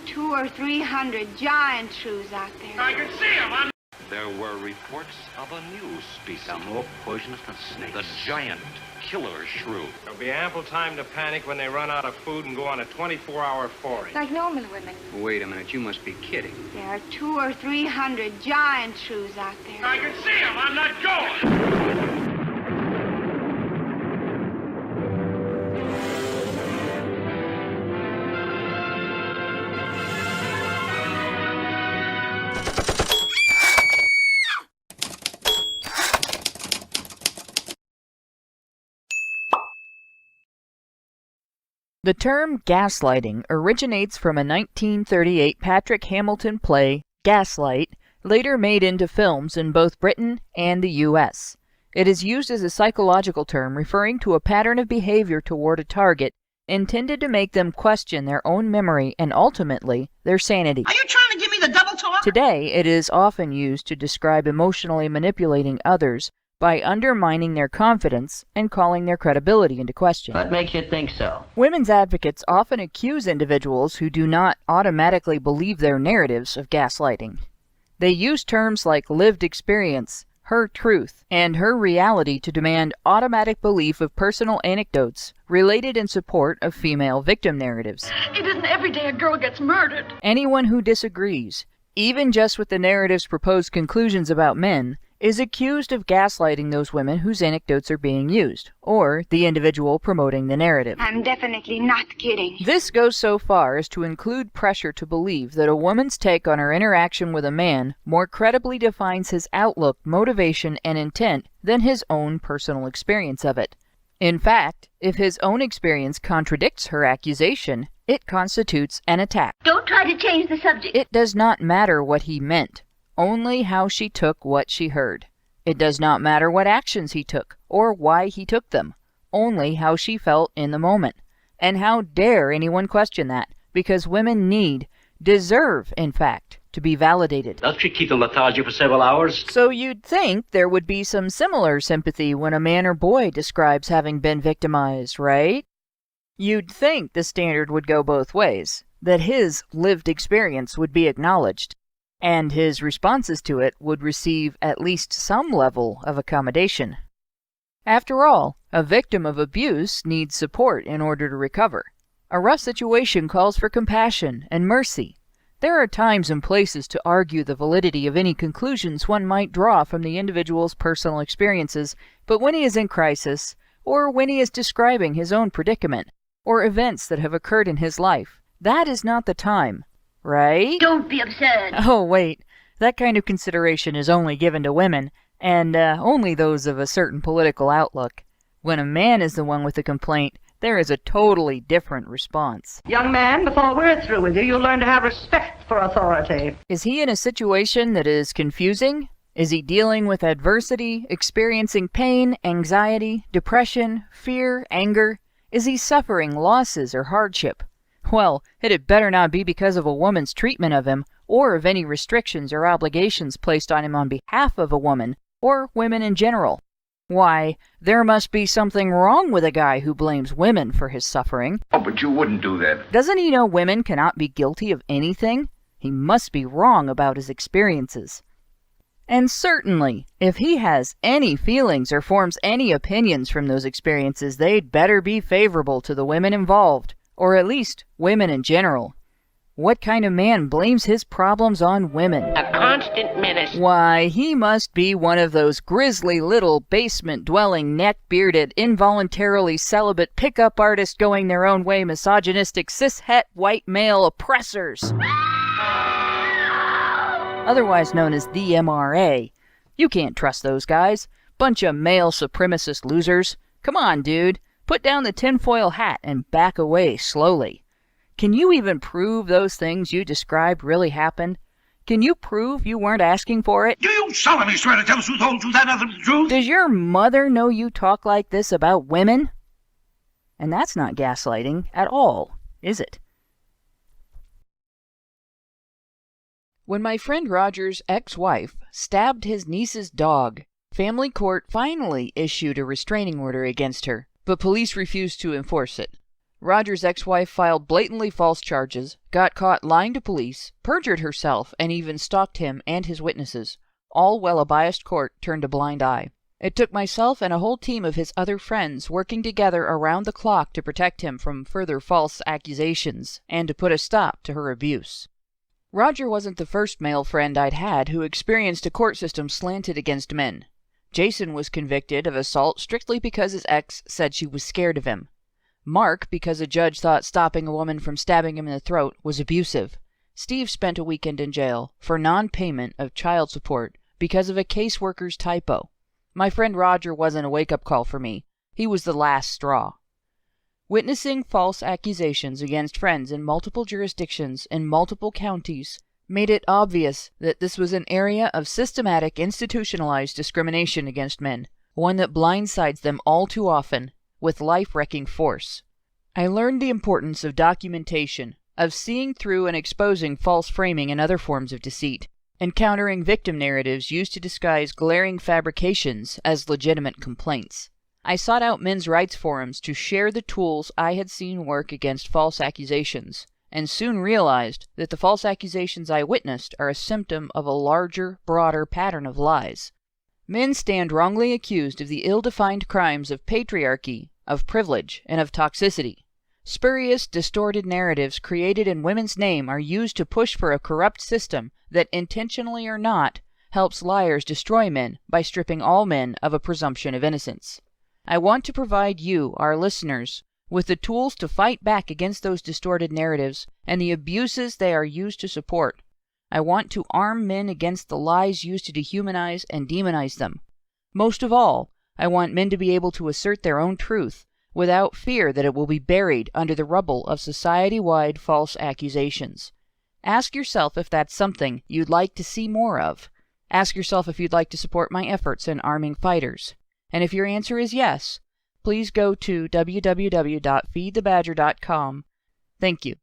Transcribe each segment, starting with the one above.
200 or 300 giant shrews out there. I can see them. There were reports of a new species. They're more poisonous than snakes. The giant killer shrew. There'll be ample time to panic when they run out of food and go on a 24-hour forage. Like normal women. Wait a minute, you must be kidding. There are 200 or 300 giant shrews out there. I can see them. I'm not going. The term gaslighting originates from a 1938 Patrick Hamilton play, Gaslight, later made into films in both Britain and the U.S. It is used as a psychological term referring to a pattern of behavior toward a target intended to make them question their own memory and ultimately their sanity. Are you trying to give me the double talk? Today, it is often used to describe emotionally manipulating others by undermining their confidence and calling their credibility into question. What makes you think so? Women's advocates often accuse individuals who do not automatically believe their narratives of gaslighting. They use terms like lived experience, her truth, and her reality to demand automatic belief of personal anecdotes related in support of female victim narratives. It isn't every day a girl gets murdered. Anyone who disagrees, even just with the narrative's proposed conclusions about men, is accused of gaslighting those women whose anecdotes are being used, or the individual promoting the narrative. I'm definitely not kidding. This goes so far as to include pressure to believe that a woman's take on her interaction with a man more credibly defines his outlook, motivation, and intent than his own personal experience of it. In fact, if his own experience contradicts her accusation, it constitutes an attack. Don't try to change the subject. It does not matter what he meant, only how she took what she heard. It does not matter what actions he took, or why he took them, only how she felt in the moment. And how dare anyone question that, because women deserve, in fact, to be validated. Doesn't she keep them lethargic for several hours? So you'd think there would be some similar sympathy when a man or boy describes having been victimized, right? You'd think the standard would go both ways, that his lived experience would be acknowledged, and his responses to it would receive at least some level of accommodation. After all, a victim of abuse needs support in order to recover. A rough situation calls for compassion and mercy. There are times and places to argue the validity of any conclusions one might draw from the individual's personal experiences, but when he is in crisis, or when he is describing his own predicament, or events that have occurred in his life, that is not the time. Right? Don't be absurd. Oh, wait. That kind of consideration is only given to women, and only those of a certain political outlook. When a man is the one with the complaint, there is a totally different response. Young man, before we're through with you, you'll learn to have respect for authority. Is he in a situation that is confusing? Is he dealing with adversity, experiencing pain, anxiety, depression, fear, anger? Is he suffering losses or hardship? Well, it had better not be because of a woman's treatment of him, or of any restrictions or obligations placed on him on behalf of a woman, or women in general. Why, there must be something wrong with a guy who blames women for his suffering. Oh, but you wouldn't do that. Doesn't he know women cannot be guilty of anything? He must be wrong about his experiences. And certainly, if he has any feelings or forms any opinions from those experiences, they'd better be favorable to the women involved. Or at least, women in general. What kind of man blames his problems on women? A constant menace. Why, he must be one of those grisly little basement-dwelling, neck-bearded, involuntarily celibate pickup artists going their own way misogynistic cis-het white male oppressors. Otherwise known as the MRA. You can't trust those guys. Bunch of male supremacist losers. Come on, dude. Put down the tinfoil hat and back away slowly. Can you even prove those things you described really happened? Can you prove you weren't asking for it? Do you solemnly swear to tell us the whole truth and nothing but the truth? Does your mother know you talk like this about women? And that's not gaslighting at all, is it? When my friend Roger's ex-wife stabbed his niece's dog, family court finally issued a restraining order against her, but police refused to enforce it. Roger's ex-wife filed blatantly false charges, got caught lying to police, perjured herself, and even stalked him and his witnesses, all while a biased court turned a blind eye. It took myself and a whole team of his other friends working together around the clock to protect him from further false accusations and to put a stop to her abuse. Roger wasn't the first male friend I'd had who experienced a court system slanted against men. Jason was convicted of assault strictly because his ex said she was scared of him. Mark because a judge thought stopping a woman from stabbing him in the throat was abusive. Steve spent a weekend in jail for non-payment of child support because of a caseworker's typo. My friend Roger wasn't a wake-up call for me. He was the last straw. Witnessing false accusations against friends in multiple jurisdictions in multiple counties made it obvious that this was an area of systematic institutionalized discrimination against men, one that blindsides them all too often with life-wrecking force. I learned the importance of documentation, of seeing through and exposing false framing and other forms of deceit, and countering victim narratives used to disguise glaring fabrications as legitimate complaints. I sought out men's rights forums to share the tools I had seen work against false accusations, and soon realized that the false accusations I witnessed are a symptom of a larger, broader pattern of lies. Men stand wrongly accused of the ill-defined crimes of patriarchy, of privilege, and of toxicity. Spurious, distorted narratives created in women's name are used to push for a corrupt system that, intentionally or not, helps liars destroy men by stripping all men of a presumption of innocence. I want to provide you, our listeners, with the tools to fight back against those distorted narratives and the abuses they are used to support. I want to arm men against the lies used to dehumanize and demonize them. Most of all, I want men to be able to assert their own truth without fear that it will be buried under the rubble of society-wide false accusations. Ask yourself if that's something you'd like to see more of. Ask yourself if you'd like to support my efforts in arming fighters. And if your answer is yes, please go to www.feedthebadger.com. Thank you.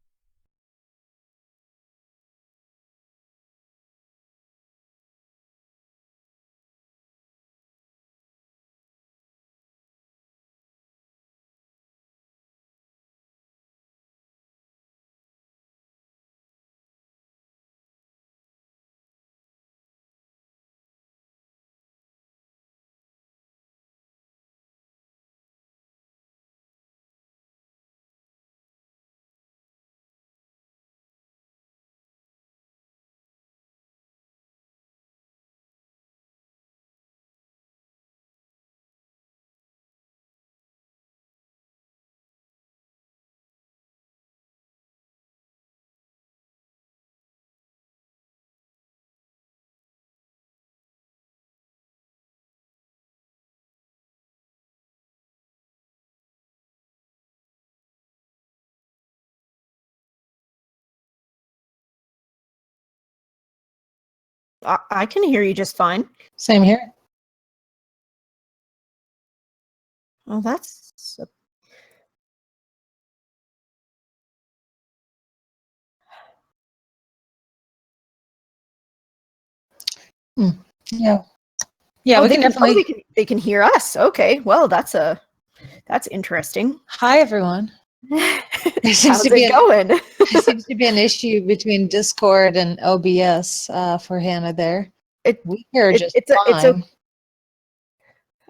I can hear you just fine. Same here. Well, that's... Yeah. Yeah, oh, we can definitely... they can hear us. Okay, well, that's interesting. Hi, everyone. How's it going? There seems to be an issue between Discord and OBS for Hannah there. We hear just fine.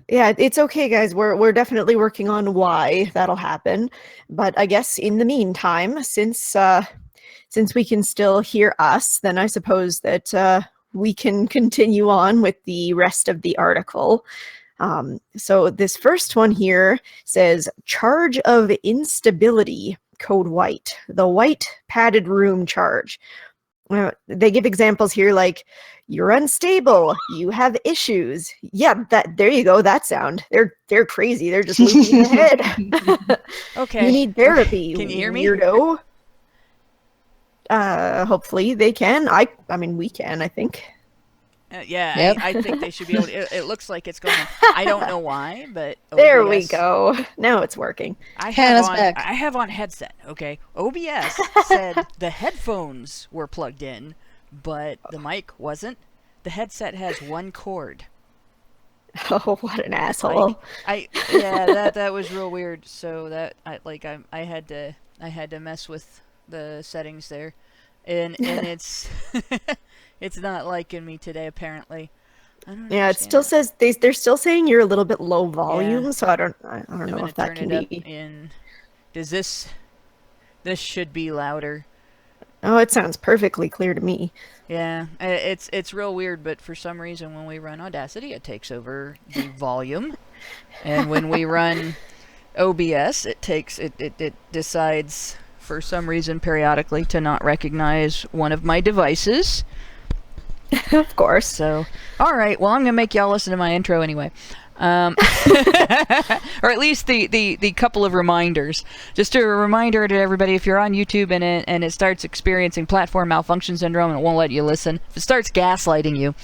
Yeah, it's okay, guys. We're definitely working on why that'll happen. But I guess in the meantime, since we can still hear us, then I suppose that we can continue on with the rest of the article. So this first one here says, charge of instability, code white, the white padded room charge. They give examples here like, you're unstable, you have issues. Yeah, there you go, that sound. They're crazy, they're just looping in the head. Okay. You need therapy, can you hear me? Weirdo. Hopefully they can. I mean, we can, I think. Yeah, yep. I think they should be able to. It looks like it's going to. I don't know why, but OBS, there we go. Now it's working. I have on headset, okay? OBS said the headphones were plugged in, but the mic wasn't. The headset has one cord. Oh, what an asshole! Yeah, that was real weird. So that I had to mess with the settings there, and it's it's not liking me today apparently. I don't Yeah, it understand still says they're still saying you're a little bit low volume, Yeah. so I don't I'm know gonna if that turn can it up be. in. Does this should be louder? Oh, it sounds perfectly clear to me. Yeah, it's real weird, but for some reason when we run Audacity, it takes over the volume, and when we run OBS, it decides for some reason periodically to not recognize one of my devices. Of course. So, all right. Well, I'm gonna make y'all listen to my intro anyway. Or at least the couple of reminders. Just a reminder to everybody: if you're on YouTube and it starts experiencing platform malfunction syndrome and it won't let you listen, if it starts gaslighting you,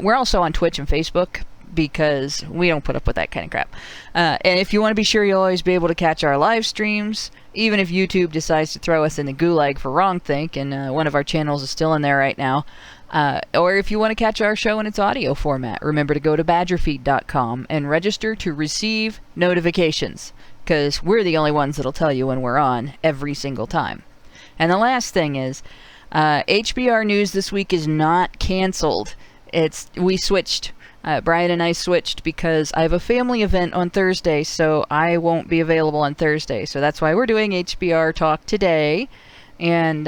we're also on Twitch and Facebook because we don't put up with that kind of crap. And if you want to be sure you'll always be able to catch our live streams, even if YouTube decides to throw us in the gulag for wrongthink, and one of our channels is still in there right now. Or if you want to catch our show in its audio format, remember to go to badgerfeed.com and register to receive notifications, because we're the only ones that'll tell you when we're on every single time. And the last thing is, HBR News this week is not canceled. We switched. Brian and I switched because I have a family event on Thursday, so I won't be available on Thursday. So that's why we're doing HBR Talk today. And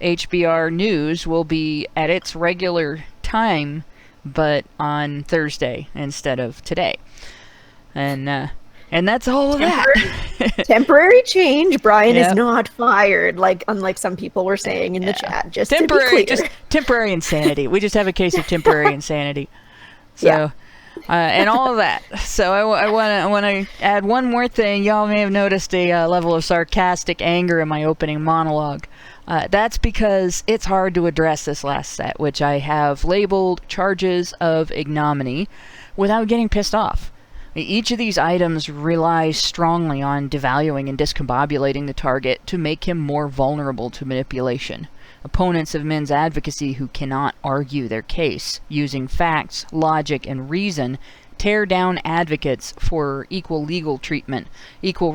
HBR News will be at its regular time, but on Thursday instead of today. And that's all of that. Temporary change. Brian is not fired, unlike some people were saying in the chat. Just temporary, just temporary insanity. We just have a case of temporary insanity. So, and all of that. So I want to add one more thing. Y'all may have noticed a level of sarcastic anger in my opening monologue. That's because it's hard to address this last set, which I have labeled charges of ignominy, without getting pissed off. Each of these items relies strongly on devaluing and discombobulating the target to make him more vulnerable to manipulation. Opponents of men's advocacy who cannot argue their case using facts, logic, and reason tear down advocates for equal legal treatment, equal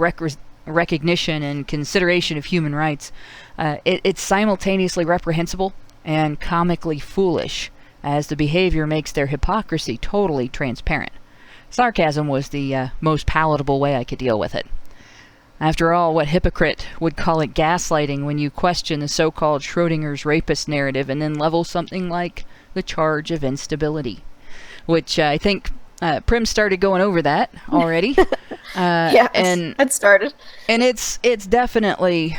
recognition and consideration of human rights. It's simultaneously reprehensible and comically foolish, as the behavior makes their hypocrisy totally transparent. Sarcasm was the most palatable way I could deal with it. After all, what hypocrite would call it gaslighting when you question the so-called Schrodinger's rapist narrative and then level something like the charge of instability? Which I think Prim started going over that already. And it started. And it's definitely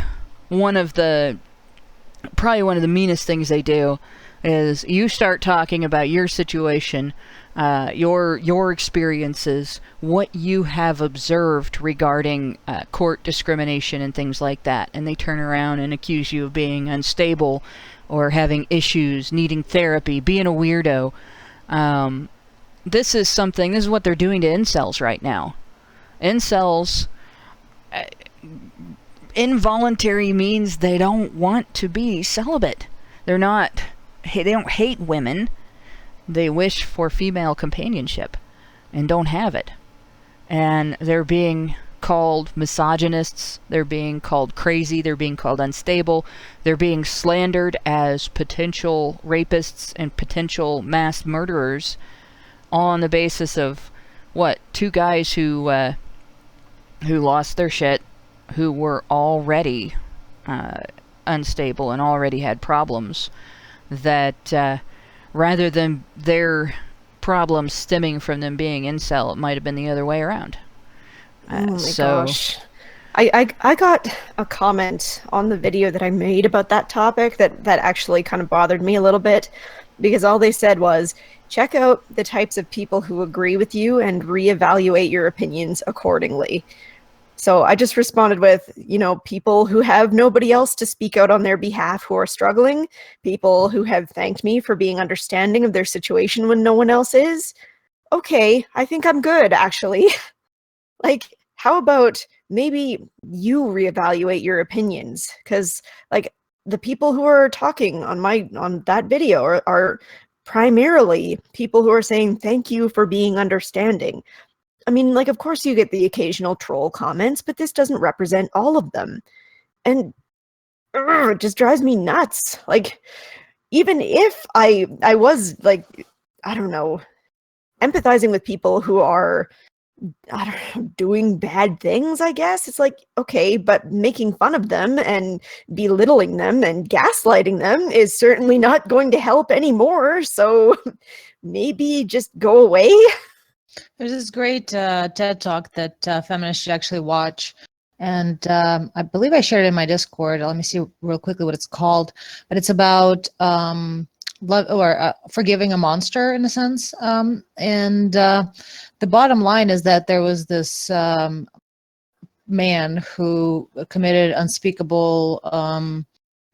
probably one of the meanest things they do is you start talking about your situation, your experiences, what you have observed regarding court discrimination and things like that, and they turn around and accuse you of being unstable or having issues, needing therapy, being a weirdo. This is what they're doing to incels right now. Incels, involuntary means they don't want to be celibate. They don't hate women. They wish for female companionship and don't have it. And they're being called misogynists. They're being called crazy. They're being called unstable. They're being slandered as potential rapists and potential mass murderers on the basis of two guys who lost their shit, who were already unstable and already had problems, that rather than their problems stemming from them being incel, it might have been the other way around. Oh my gosh. I got a comment on the video that I made about that topic that actually kind of bothered me a little bit, because all they said was, check out the types of people who agree with you and reevaluate your opinions accordingly. So I just responded with, people who have nobody else to speak out on their behalf who are struggling, people who have thanked me for being understanding of their situation when no one else is. Okay, I think I'm good, actually. How about maybe you reevaluate your opinions? Because, the people who are talking on that video are primarily people who are saying thank you for being understanding. I mean, like, of course you get the occasional troll comments, but this doesn't represent all of them. And it just drives me nuts. Like, even if I was, like, I don't know, empathizing with people who are, I don't know, doing bad things, I guess. It's like, okay, but making fun of them and belittling them and gaslighting them is certainly not going to help anymore. So maybe just go away. There's this great TED Talk that feminists should actually watch. And I believe I shared it in my Discord. Let me see real quickly what it's called. But it's about love or forgiving a monster, in a sense. And the bottom line is that there was this man who committed unspeakable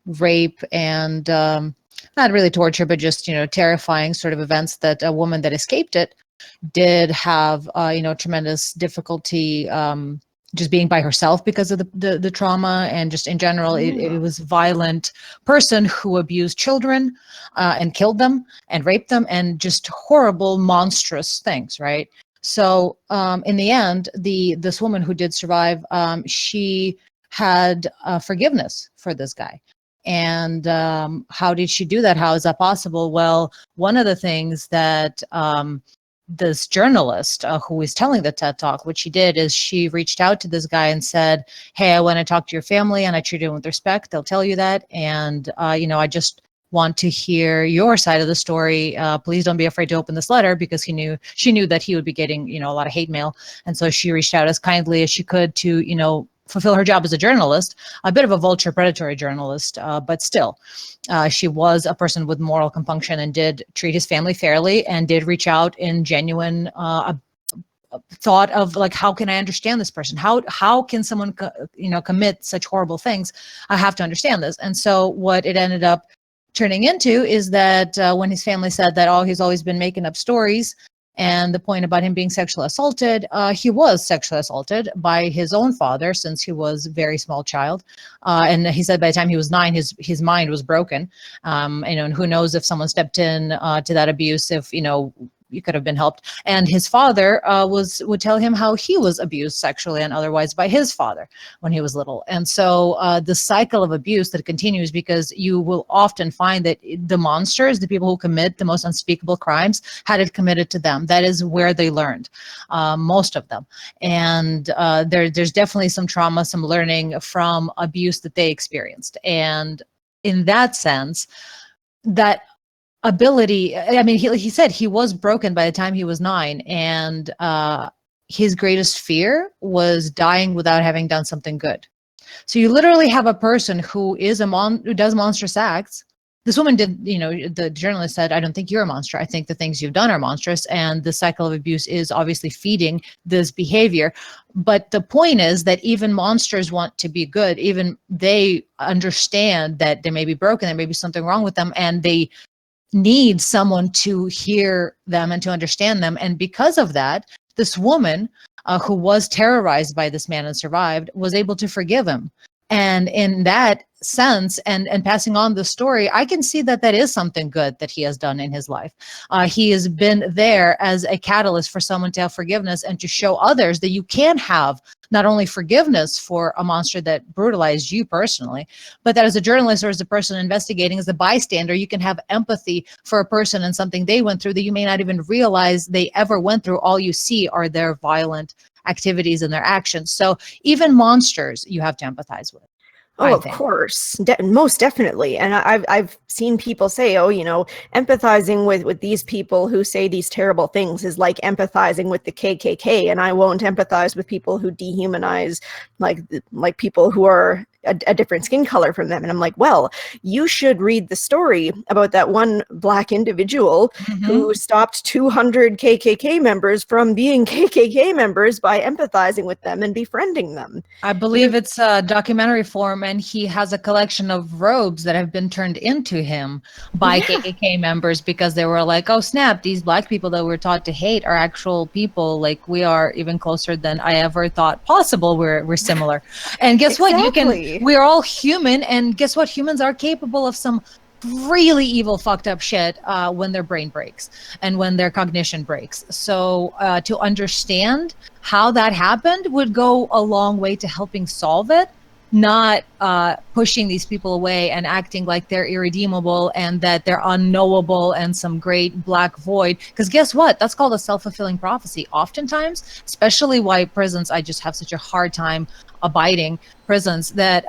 rape and not really torture, but just, terrifying sort of events that a woman that escaped it did have, tremendous difficulty just being by herself because of the trauma, and just in general, it was a violent person who abused children and killed them and raped them and just horrible, monstrous things, right? So in the end, this woman who did survive, she had forgiveness for this guy. And how did she do that? How is that possible? Well, one of the things that this journalist who was telling the TED Talk, what she did is she reached out to this guy and said, hey, I want to talk to your family and I treat you with respect. They'll tell you that. And, I just want to hear your side of the story. Please don't be afraid to open this letter, because she knew that he would be getting, a lot of hate mail. And so she reached out as kindly as she could to, fulfill her job as a journalist, a bit of a vulture predatory journalist, but still, she was a person with moral compunction and did treat his family fairly and did reach out in genuine thought of, like, how can I understand this person? How can someone, commit such horrible things? I have to understand this. And so what it ended up turning into is that when his family said that, oh, he's always been making up stories, and the point about him being sexually assaulted, he was sexually assaulted by his own father since he was a very small child. And he said by the time he was 9, his mind was broken. And who knows if someone stepped in to that abuse, if, you could have been helped. And his father would tell him how he was abused sexually and otherwise by his father when he was little. And so the cycle of abuse that continues, because you will often find that the monsters, the people who commit the most unspeakable crimes, had it committed to them. That is where they learned, most of them. And there's definitely some trauma, some learning from abuse that they experienced. And in that sense, that ability, I mean, he said he was broken by the time he was 9, and his greatest fear was dying without having done something good. So you literally have a person who is who does monstrous acts. This woman did, the journalist said, I don't think you're a monster. I think the things you've done are monstrous. And the cycle of abuse is obviously feeding this behavior. But the point is that even monsters want to be good. Even they understand that they may be broken, there may be something wrong with them, and they need someone to hear them and to understand them. And because of that, this woman who was terrorized by this man and survived was able to forgive him. And in that sense, and passing on the story, I can see that is something good that he has done in his life. He has been there as a catalyst for someone to have forgiveness and to show others that you can have not only forgiveness for a monster that brutalized you personally, but that as a journalist or as a person investigating, as a bystander, you can have empathy for a person and something they went through that you may not even realize they ever went through. All you see are their violent activities and their actions. So even monsters you have to empathize with. Oh, of course, most definitely. And I've seen people say, oh, empathizing with these people who say these terrible things is like empathizing with the KKK, and I won't empathize with people who dehumanize like people who are a different skin color from them. And I'm like, well, you should read the story about that one Black individual who stopped 200 KKK members from being KKK members by empathizing with them and befriending them. I believe it's a documentary form, and he has a collection of robes that have been turned into him by KKK members, because they were like, oh snap, these Black people that we're taught to hate are actual people. Like, we are even closer than I ever thought possible. We're similar. And guess what? We're all human, and guess what? Humans are capable of some really evil, fucked up shit when their brain breaks and when their cognition breaks. So to understand how that happened would go a long way to helping solve it, not pushing these people away and acting like they're irredeemable and that they're unknowable and some great black void. Because guess what? That's called a self-fulfilling prophecy. Oftentimes, especially white prisons, I just have such a hard time abiding prisons that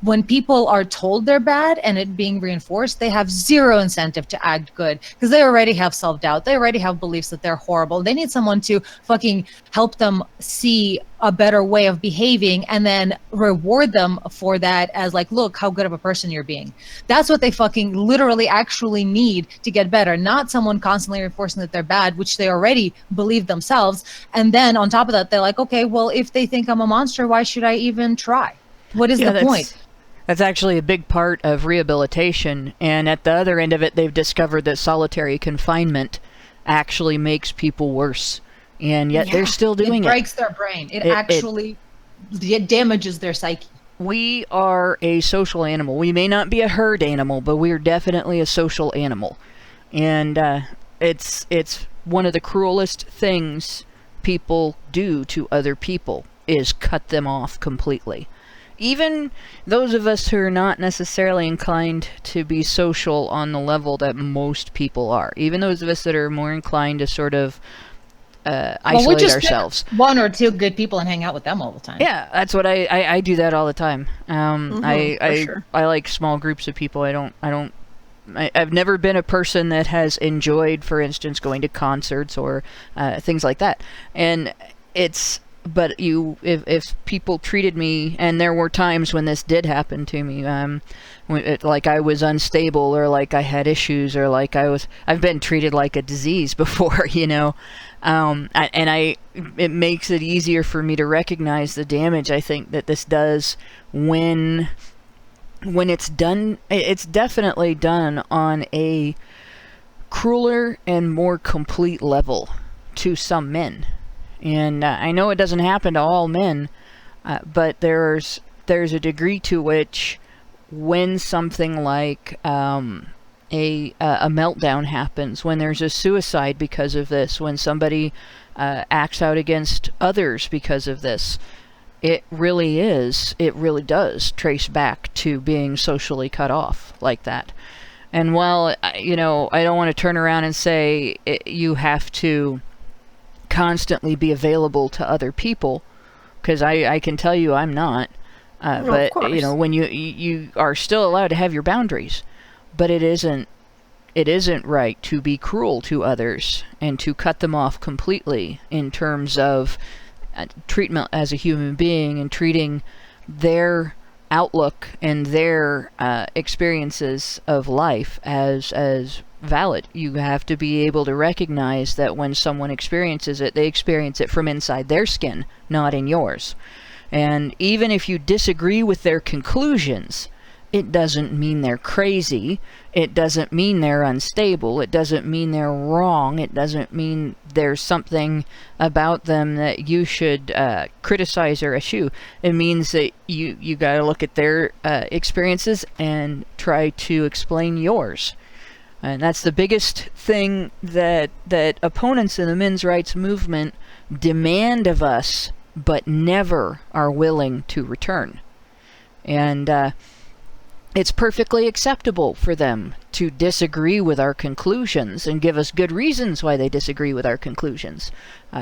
when people are told they're bad and it being reinforced, they have zero incentive to act good because they already have self-doubt. They already have beliefs that they're horrible. They need someone to fucking help them see a better way of behaving and then reward them for that as like, look how good of a person you're being. That's what they fucking literally actually need to get better, not someone constantly reinforcing that they're bad, which they already believe themselves. And then on top of that, they're like, okay, well, if they think I'm a monster, why should I even try? What is the point? That's actually a big part of rehabilitation, and at the other end of it, they've discovered that solitary confinement actually makes people worse, and yet they're still doing it. It breaks their brain. It actually damages their psyche. We are a social animal. We may not be a herd animal, but we are definitely a social animal, and it's one of the cruelest things people do to other people is cut them off completely. Even those of us who are not necessarily inclined to be social on the level that most people are, even those of us that are more inclined to sort of isolate ourselves. One or two good people and hang out with them all the time. Yeah, that's what I do that all the time. I sure. like small groups of people. I've never been a person that has enjoyed, for instance, going to concerts or things like that. And but if people treated me, and there were times when this did happen to me, like I was unstable or like I had issues or like I've been treated like a disease before, you know, it makes it easier for me to recognize the damage I think that this does when it's done. It's definitely done on a crueler and more complete level to some men. And I know it doesn't happen to all men, but there's a degree to which when something like a meltdown happens, when there's a suicide because of this, when somebody acts out against others because of this, it really does trace back to being socially cut off like that. And while, you know, I don't want to turn around and say you have to constantly be available to other people, because I can tell you I'm not, but you know, when you are still allowed to have your boundaries, but it isn't right to be cruel to others and to cut them off completely in terms of treatment as a human being and treating their outlook and their experiences of life as valid. You have to be able to recognize that when someone experiences it, they experience it from inside their skin, not in yours. And even if you disagree with their conclusions, it doesn't mean they're crazy. It doesn't mean they're unstable. It doesn't mean they're wrong. It doesn't mean there's something about them that you should criticize or eschew. It means that you got to look at their experiences and try to explain yours. And that's the biggest thing that opponents in the men's rights movement demand of us, but never are willing to return. And it's perfectly acceptable for them to disagree with our conclusions and give us good reasons why they disagree with our conclusions.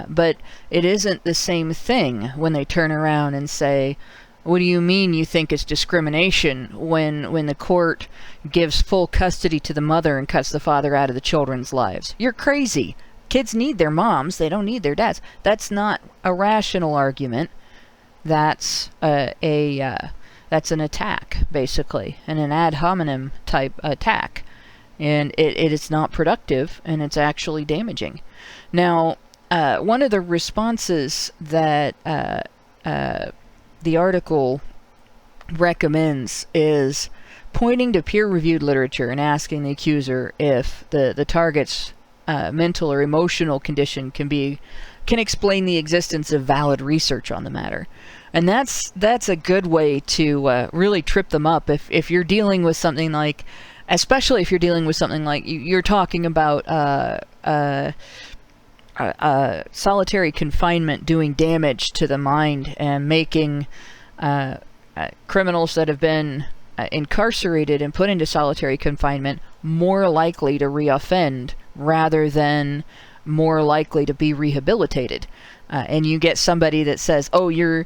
But it isn't the same thing when they turn around and say, what do you mean you think it's discrimination when the court gives full custody to the mother and cuts the father out of the children's lives? You're crazy. Kids need their moms. They don't need their dads. That's not a rational argument. That's that's an attack, basically, and an ad hominem type attack. And it is not productive, and it's actually damaging. Now, one of the responses that the article recommends is pointing to peer-reviewed literature and asking the accuser if the target's mental or emotional condition can explain the existence of valid research on the matter. And that's a good way to really trip them up. If you're dealing with something like especially if you're dealing with something like you're talking about solitary confinement doing damage to the mind and making criminals that have been incarcerated and put into solitary confinement more likely to reoffend rather than more likely to be rehabilitated. And you get somebody that says, "Oh, you're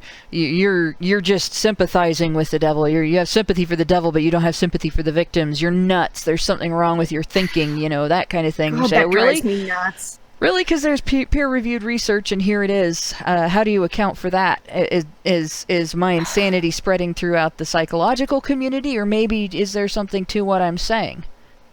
just sympathizing with the devil. You have sympathy for the devil, but you don't have sympathy for the victims. You're nuts. There's something wrong with your thinking." That kind of thing. Oh, that drives me nuts. Really, because there's peer-reviewed research, and here it is. How do you account for that? Is my insanity spreading throughout the psychological community, or maybe is there something to what I'm saying?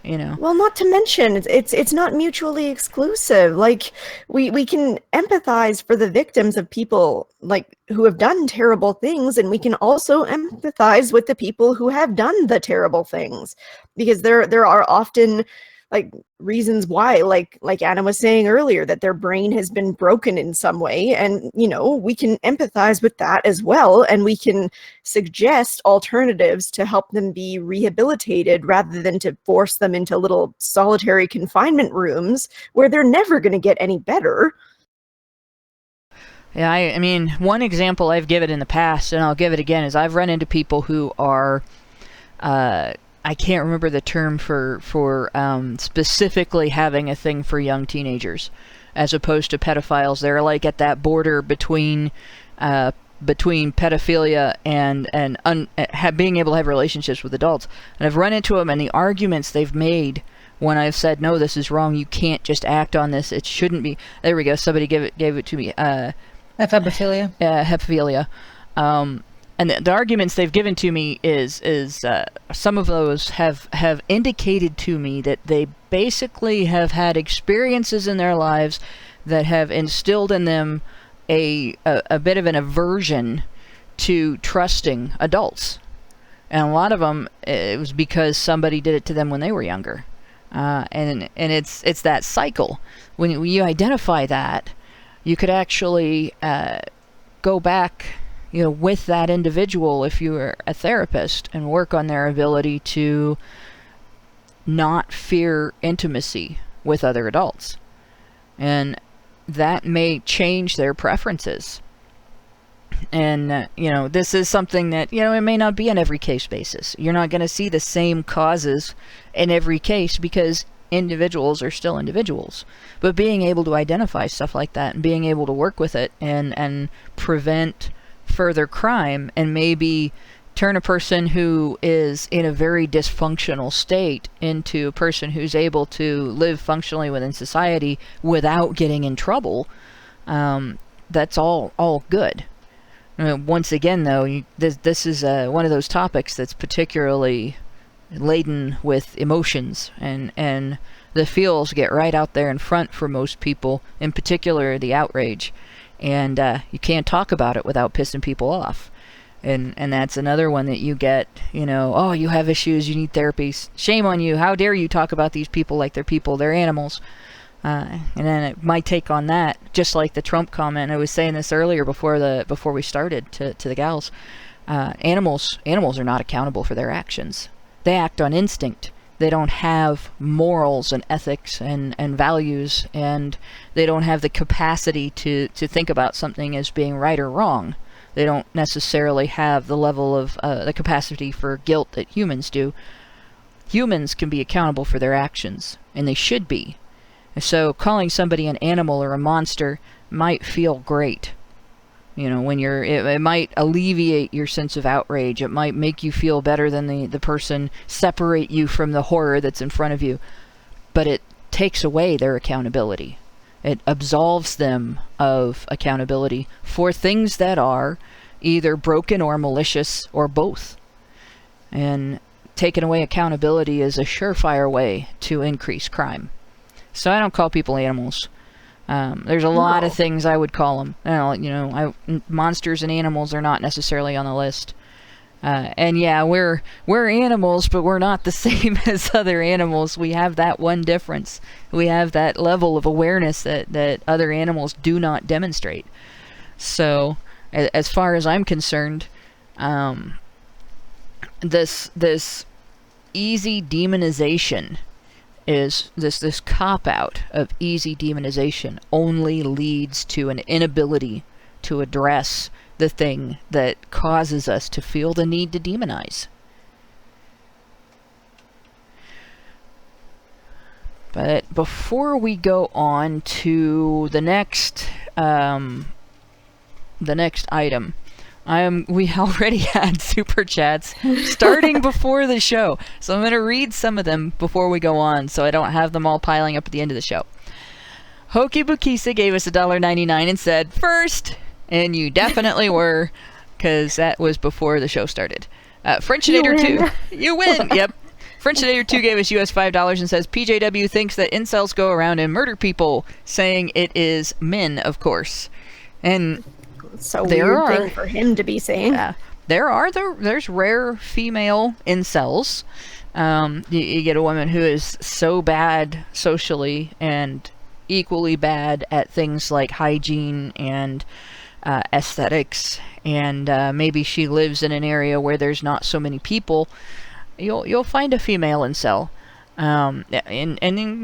Well, not to mention, it's not mutually exclusive. Like, we can empathize for the victims of people like who have done terrible things, and we can also empathize with the people who have done the terrible things, because there are often like reasons why, like Anna was saying earlier, that their brain has been broken in some way, and we can empathize with that as well, and we can suggest alternatives to help them be rehabilitated rather than to force them into little solitary confinement rooms where they're never going to get any better. Yeah, I mean, one example I've given in the past, and I'll give it again, is I've run into people who are I can't remember the term for specifically having a thing for young teenagers, as opposed to pedophiles. They're like at that border between pedophilia and being able to have relationships with adults. And I've run into them, and the arguments they've made when I've said, "No, this is wrong. You can't just act on this. It shouldn't be." There we go. Somebody gave it to me. Hepaphilia. Hepaphilia. And the arguments they've given to me is some of those have indicated to me that they basically have had experiences in their lives that have instilled in them a bit of an aversion to trusting adults. And a lot of them, it was because somebody did it to them when they were younger. And it's that cycle. When you identify that, you could actually go back with that individual, if you were a therapist, and work on their ability to not fear intimacy with other adults. And that may change their preferences. And, this is something that, it may not be on every case basis. You're not going to see the same causes in every case because individuals are still individuals. But being able to identify stuff like that and being able to work with it and prevent further crime, and maybe turn a person who is in a very dysfunctional state into a person who's able to live functionally within society without getting in trouble, that's all good. Once again, though, this is one of those topics that's particularly laden with emotions, and the feels get right out there in front for most people, in particular the outrage. And you can't talk about it without pissing people off. And that's another one that you get, "Oh, you have issues, you need therapy. Shame on you. How dare you talk about these people like they're people, they're animals." And then my take on that, just like the Trump comment, I was saying this earlier before we started to the gals, animals are not accountable for their actions. They act on instinct. They don't have morals and ethics and values, and they don't have the capacity to think about something as being right or wrong. They don't necessarily have the level of the capacity for guilt that humans do. Humans can be accountable for their actions, and they should be. So calling somebody an animal or a monster might feel great. When it might alleviate your sense of outrage. It might make you feel better than the person, separate you from the horror that's in front of you. But it takes away their accountability. It absolves them of accountability for things that are either broken or malicious or both. And taking away accountability is a surefire way to increase crime. So I don't call people animals. There's a lot of things I would call them. Monsters and animals are not necessarily on the list. And yeah, we're animals, but we're not the same as other animals. We have that one difference. We have that level of awareness that other animals do not demonstrate. So, as far as I'm concerned, this easy demonization is this cop-out of easy demonization only leads to an inability to address the thing that causes us to feel the need to demonize. But before we go on to the next item, we already had super chats starting before the show, so I'm going to read some of them before we go on, so I don't have them all piling up at the end of the show. Hoki Bukisa gave us $1.99 and said, "First," and you definitely were, because that was before the show started. Frenchinator 2, you win. Yep. Frenchinator 2 gave us US $5 and says, "PJW thinks that incels go around and murder people, saying it is men, of course." And it's a weird thing for him to be saying. Yeah, there's rare female incels. You get a woman who is so bad socially and equally bad at things like hygiene and aesthetics, and maybe she lives in an area where there's not so many people. You'll find a female incel. And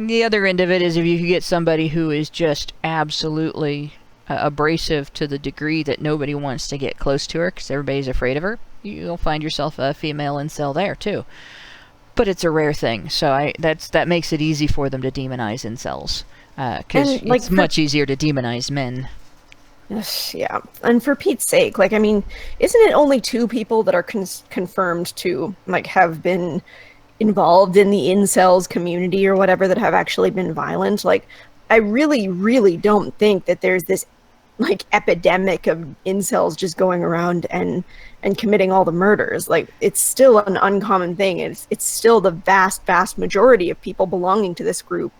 the other end of it is if you get somebody who is just absolutely abrasive to the degree that nobody wants to get close to her because everybody's afraid of her, you'll find yourself a female incel there too. But it's a rare thing, so that makes it easy for them to demonize incels, because it's much easier to demonize men. Yeah, and for Pete's sake, like, I mean, isn't it only 2 people that are confirmed to, like, have been involved in the incels community or whatever that have actually been violent? Like, I really, really don't think that there's this, like, epidemic of incels just going around and committing all the murders. Like, it's still an uncommon thing. It's still the vast majority of people belonging to this group.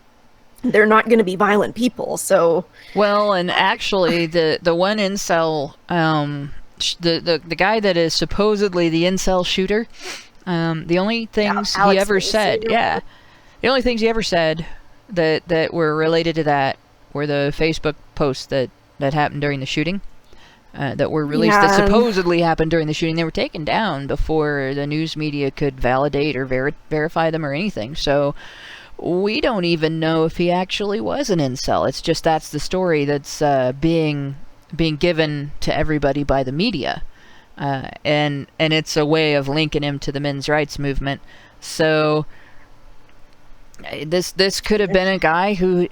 They're not going to be violent people, so... Well, and actually, the one incel, the guy that is supposedly the incel shooter, the only things he ever said, the only things he ever said that were related to that were the Facebook posts that happened during the shooting, that were released, that supposedly happened during the shooting. They were taken down before the news media could validate or verify them or anything, so... We don't even know if he actually was an incel. It's just that's the story that's being given to everybody by the media, and it's a way of linking him to the men's rights movement. So this could have been a guy who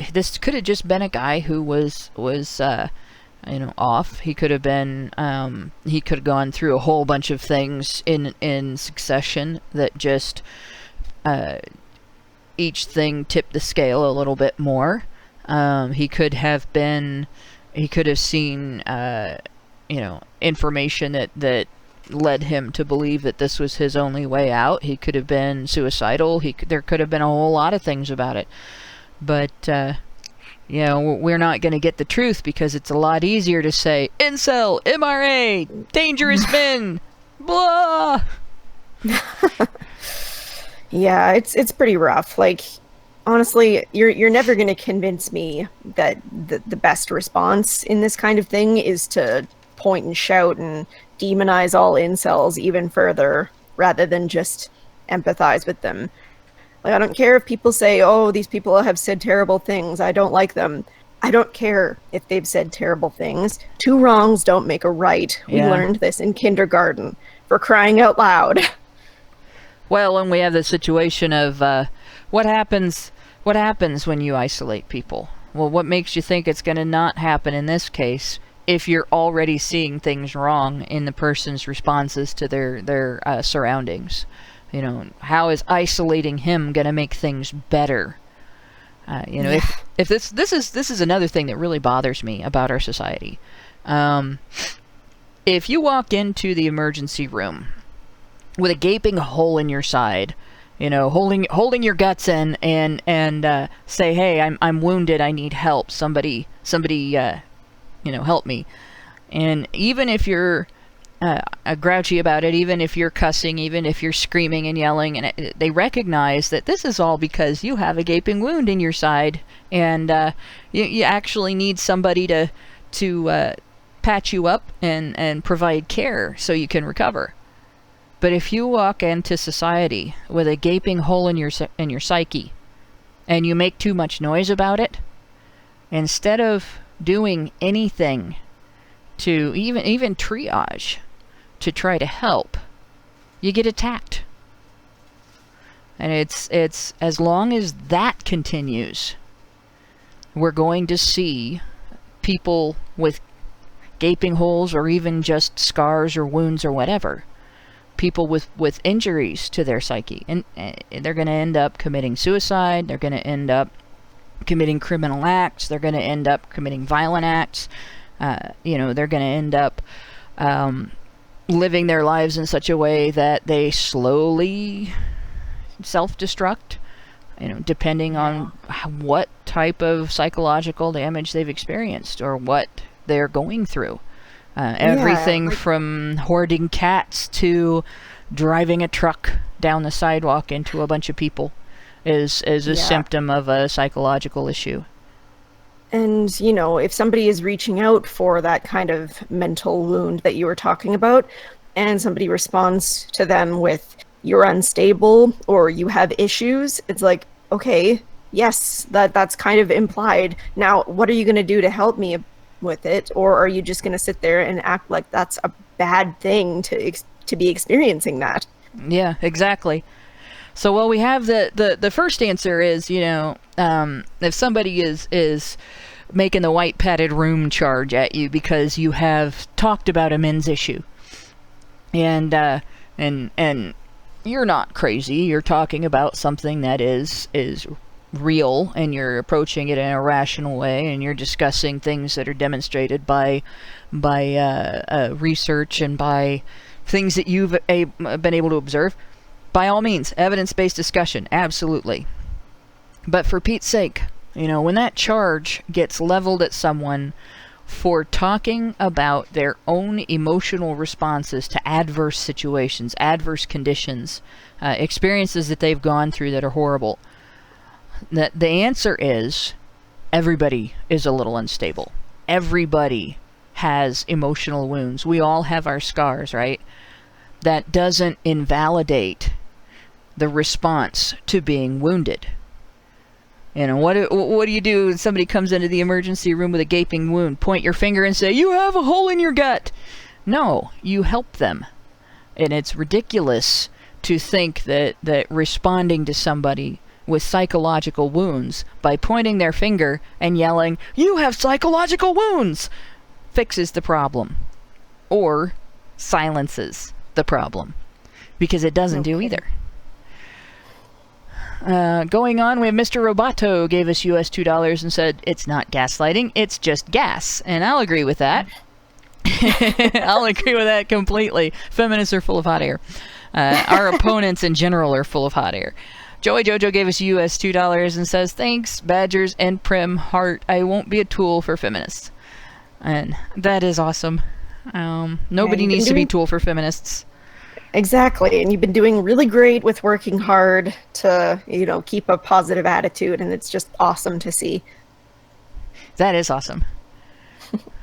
was off. He could have been he could have gone through a whole bunch of things in succession that just each thing tipped the scale a little bit more. He could have seen, information that led him to believe that this was his only way out. He could have been suicidal. There could have been a whole lot of things about it. But, we're not going to get the truth because it's a lot easier to say, incel, MRA, dangerous men, blah. Yeah, it's pretty rough. Like, honestly, you're never going to convince me that the best response in this kind of thing is to point and shout and demonize all incels even further, rather than just empathize with them. Like, I don't care if people say, "Oh, these people have said terrible things, I don't like them." I don't care if they've said terrible things. 2 wrongs don't make a right. We learned this in kindergarten, for crying out loud. Well, and we have the situation of what happens when you isolate people? Well, what makes you think it's going to not happen in this case if you're already seeing things wrong in the person's responses to their surroundings? How is isolating him going to make things better? If this is another thing that really bothers me about our society. If you walk into the emergency room with a gaping hole in your side, holding your guts in, and say, "Hey, I'm wounded. I need help. Somebody, help me." And even if you're grouchy about it, even if you're cussing, even if you're screaming and yelling, and they recognize that this is all because you have a gaping wound in your side, and you actually need somebody to patch you up and provide care so you can recover. But if you walk into society with a gaping hole in your psyche, and you make too much noise about it, instead of doing anything to even triage to try to help, you get attacked. And it's as long as that continues, we're going to see people with gaping holes or even just scars or wounds or whatever. People with injuries to their psyche, and they're going to end up committing suicide. They're going to end up committing criminal acts. They're going to end up committing violent acts. They're going to end up living their lives in such a way that they slowly self-destruct, depending on what type of psychological damage they've experienced or what they're going through. Everything from hoarding cats to driving a truck down the sidewalk into a bunch of people is a symptom of a psychological issue. And, if somebody is reaching out for that kind of mental wound that you were talking about, and somebody responds to them with, you're unstable or you have issues, it's like, okay, yes, that's kind of implied. Now, what are you going to do to help me with it? Or are you just going to sit there and act like that's a bad thing to be experiencing that? Yeah, exactly. So, well, we have the first answer is, if somebody is making the white padded room charge at you because you have talked about a men's issue, and you're not crazy, you're talking about something that is real, and you're approaching it in a rational way, and you're discussing things that are demonstrated by research and by things that you've been able to observe. By all means, evidence-based discussion, absolutely. But for Pete's sake, when that charge gets leveled at someone for talking about their own emotional responses to adverse situations, adverse conditions, experiences that they've gone through that are horrible, the answer is everybody is a little unstable. Everybody has emotional wounds. We all have our scars, right? That doesn't invalidate the response to being wounded. What do you do when somebody comes into the emergency room with a gaping wound? Point your finger and say, you have a hole in your gut. No, you help them. And it's ridiculous to think that responding to somebody with psychological wounds by pointing their finger and yelling, you have psychological wounds, fixes the problem. Or silences the problem. Because it doesn't do either. Going on, we have Mr. Roboto gave us US $2 and said, it's not gaslighting, it's just gas. And I'll agree with that. I'll agree with that completely. Feminists are full of hot air. Our opponents in general are full of hot air. Joey Jojo gave us US $2 and says, thanks, Badgers and Prim Heart. I won't be a tool for feminists. And that is awesome. Nobody needs to be a tool for feminists. Exactly. And you've been doing really great with working hard to, keep a positive attitude. And it's just awesome to see. That is awesome.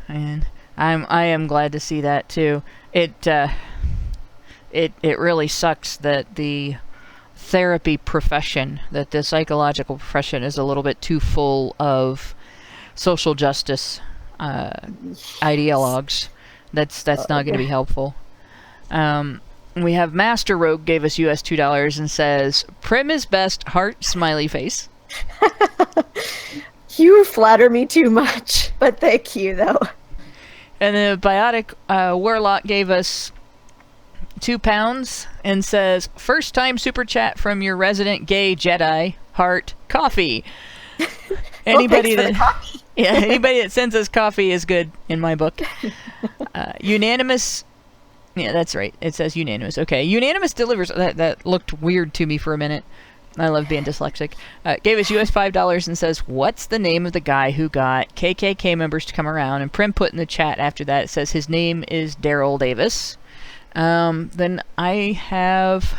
And I am glad to see that too. It really sucks that the therapy profession, that the psychological profession is a little bit too full of social justice ideologues. That's not going to be helpful. We have Master Rogue gave us US $2 and says, Prim is best, heart, smiley face. You flatter me too much, but thank you, though. And the Biotic Warlock gave us £2 and says, first time super chat from your resident gay Jedi, heart, coffee. Anybody coffee. Anybody that sends us coffee is good in my book. Unanimous. Yeah, that's right. It says unanimous. Okay, unanimous delivers. That looked weird to me for a minute. I love being dyslexic. Gave us US $5 and says, what's the name of the guy who got KKK members to come around? And Prim put in the chat after that, it says his name is Daryl Davis. Then I have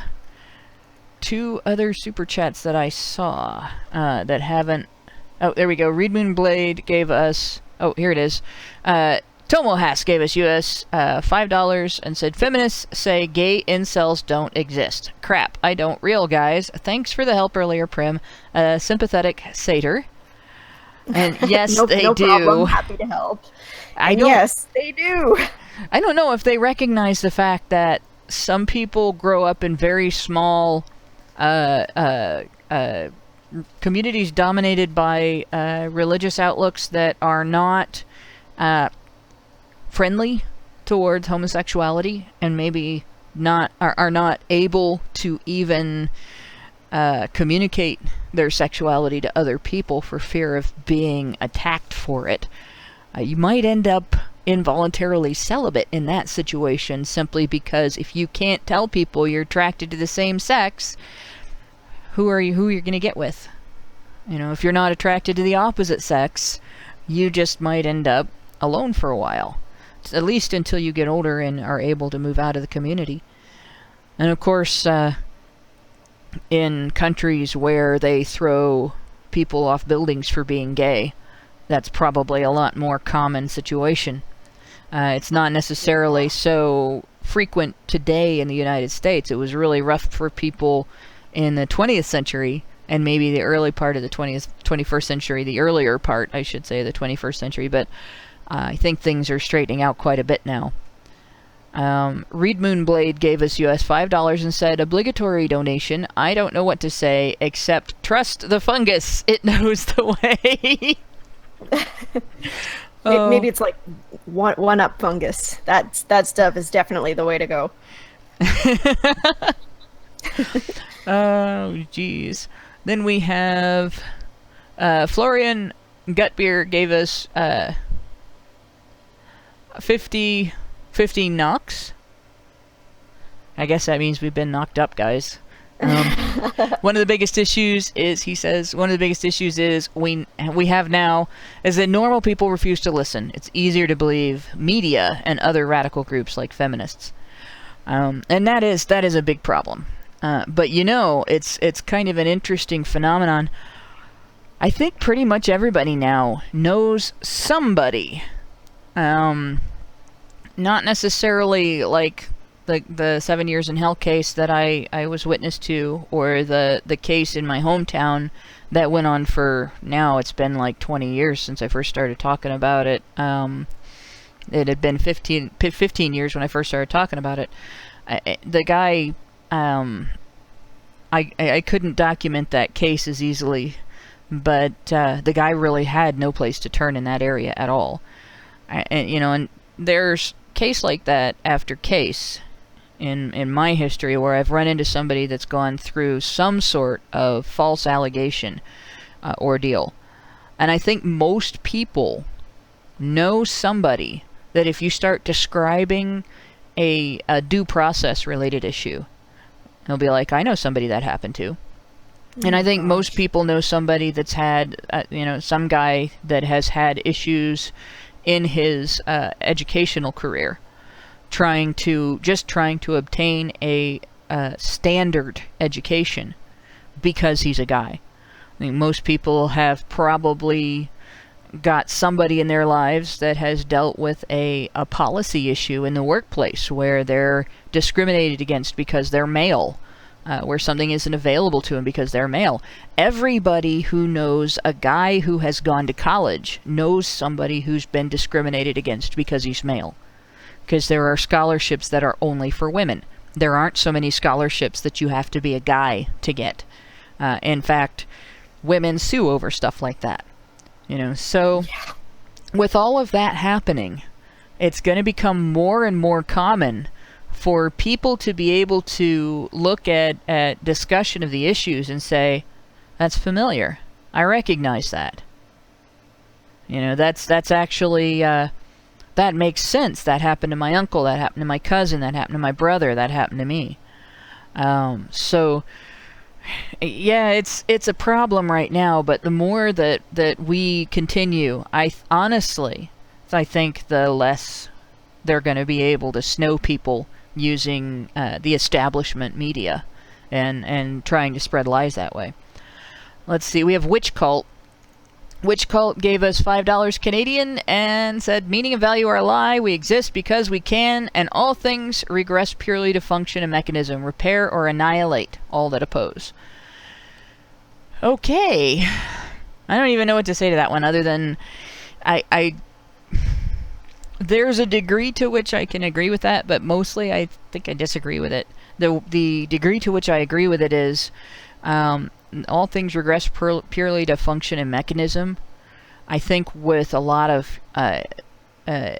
2 other super chats that I saw that haven't... Oh, there we go. Reed Moonblade gave us... Oh, here it is. Tomo Haas gave us US $5 and said, feminists say gay incels don't exist. Crap, I don't. Real guys. Thanks for the help earlier, Prim. Sympathetic satyr. And yes, no, they no do. problem. Happy to help. Yes, they do. I don't know if they recognize the fact that some people grow up in very small communities dominated by religious outlooks that are not friendly towards homosexuality, and maybe are not able to even communicate their sexuality to other people for fear of being attacked for it. You might end up involuntarily celibate in that situation, simply because if you can't tell people you're attracted to the same sex, who are you going to get with? You know, if you're not attracted to the opposite sex, you just might end up alone for a while. At least until you get older and are able to move out of the community. And of course, in countries where they throw people off buildings for being gay, that's probably a lot more common situation. It's not necessarily so frequent today in the United States. It was really rough for people in the 20th century and maybe the early part of the 21st century, the earlier part, I should say, the 21st century, but I think things are straightening out quite a bit now. Reed Moonblade gave us US $5 and said, obligatory donation. I don't know what to say except trust the fungus. It knows the way. Maybe it's like one up fungus. That stuff is definitely the way to go. Oh, jeez. Then we have Florian Gutbeer gave us 50 knocks. I guess that means we've been knocked up, guys. One of the biggest issues is, he says, we have now is that normal people refuse to listen. It's easier to believe media and other radical groups like feminists, and that is a big problem. But you know, it's kind of an interesting phenomenon. I think pretty much everybody now knows somebody. Not necessarily like the 7 years in hell case that I was witness to, or the case in my hometown that went on for, now it's been like 20 years since I first started talking about it. It had been 15 years when I first started talking about it. The guy, I couldn't document that case as easily, but the guy really had no place to turn in that area at all. And there's case like that after case in my history where I've run into somebody that's gone through some sort of false allegation ordeal. And I think most people know somebody that if you start describing a due process related issue, they'll be like, I know somebody that happened to. And I think most people know somebody that's had, some guy that has had issues in his educational career, trying to obtain a standard education because he's a guy. I think most people have probably got somebody in their lives that has dealt with a policy issue in the workplace where they're discriminated against because they're male, where something isn't available to them because they're male. Everybody who knows a guy who has gone to college knows somebody who's been discriminated against because he's male. Because there are scholarships that are only for women. There aren't so many scholarships that you have to be a guy to get. In fact, women sue over stuff like that. So with all of that happening, it's going to become more and more common for people to be able to look at discussion of the issues and say, that's familiar. I recognize that. That's actually, that makes sense. That happened to my uncle, that happened to my cousin, that happened to my brother, that happened to me. So, yeah, it's a problem right now, but the more that we continue, I think the less they're going to be able to snow people using the establishment media and trying to spread lies that way. Let's see, we have Witch Cult Which Cult gave us $5 Canadian and said, meaning and value are a lie. We exist because we can, and all things regress purely to function and mechanism. Repair or annihilate all that oppose. Okay. I don't even know what to say to that one other than there's a degree to which I can agree with that, but mostly I think I disagree with it. The degree to which I agree with it is all things regress purely to function and mechanism. I think with a lot of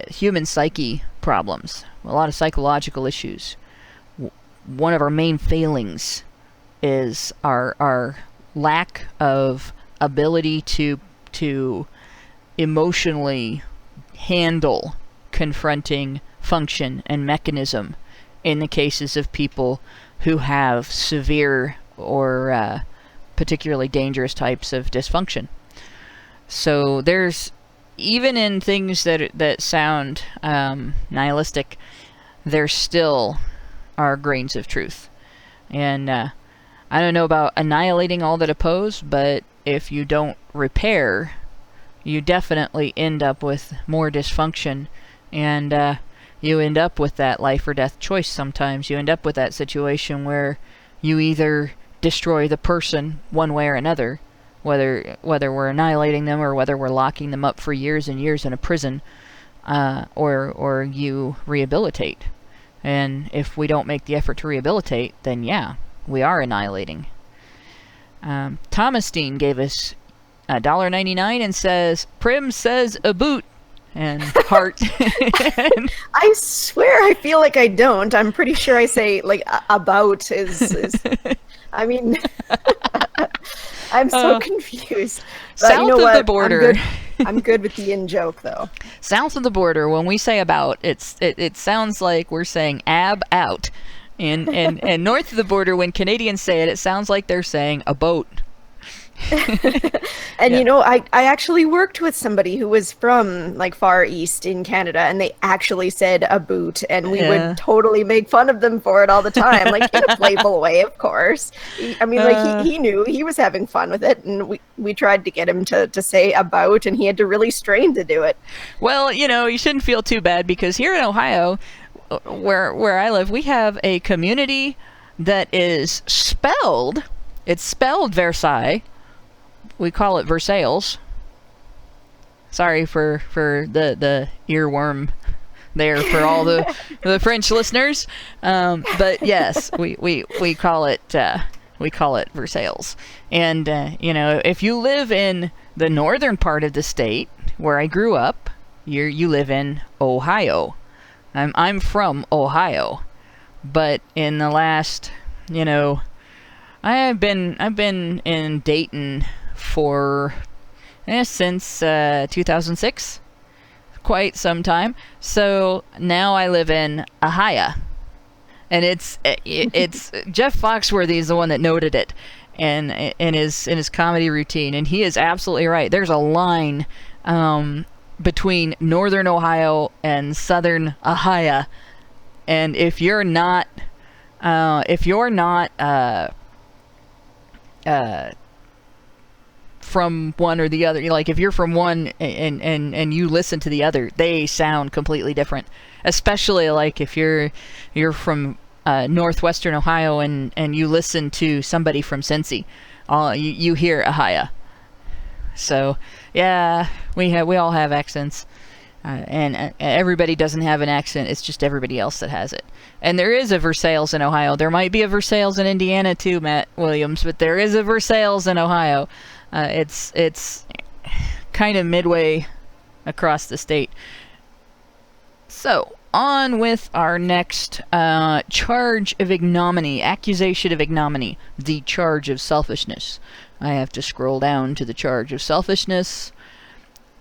human psyche problems, a lot of psychological issues, one of our main failings is our lack of ability to emotionally handle confronting function and mechanism in the cases of people who have severe or particularly dangerous types of dysfunction. So there's, even in things that sound nihilistic, there still are grains of truth. And I don't know about annihilating all that oppose, but if you don't repair, you definitely end up with more dysfunction, and you end up with that life or death choice sometimes. You end up with that situation where you either destroy the person one way or another, whether we're annihilating them or whether we're locking them up for years and years in a prison, or you rehabilitate. And if we don't make the effort to rehabilitate, then yeah, we are annihilating. Thomas Dean gave us $1.99 and says, Prim says a boot, and heart. I swear I feel like I don't. I'm pretty sure I say, like, about is I mean, I'm so confused. But South you know of what? the border. I'm good with the in-joke, though. South of the border, when we say about, it sounds like we're saying ab out. And north of the border, when Canadians say it, it sounds like they're saying a boat. And you know, I actually worked with somebody who was from like far east in Canada, and they actually said a boot, and we would totally make fun of them for it all the time, like in a playful way, of course. I mean, like he knew he was having fun with it, and we tried to get him to say about, and he had to really strain to do it. Well, you know, you shouldn't feel too bad, because here in Ohio, where I live, we have a community that is spelled. It's spelled Versailles. We call it Versailles. Sorry for the earworm there for all the French listeners, but yes, we call it Versailles. And you know, if you live in the northern part of the state where I grew up, you live in Ohio. I'm from Ohio, but in the last, you know, I've been in Dayton for since 2006, quite some time. So now I live in Ohio, and it's Jeff Foxworthy is the one that noted it, and in his comedy routine, and he is absolutely right. There's a line between northern Ohio and southern Ohio, and if you're not from one or the other, like if you're from one and you listen to the other, they sound completely different. Especially like if you're from northwestern Ohio and you listen to somebody from Cincy, you hear Ohio. So yeah, we all have accents, and everybody doesn't have an accent. It's just everybody else that has it. And there is a Versailles in Ohio. There might be a Versailles in Indiana too, Matt Williams, but there is a Versailles in Ohio. It's kind of midway across the state. So on with our next charge of ignominy, accusation of ignominy, the charge of selfishness. I have to scroll down to the charge of selfishness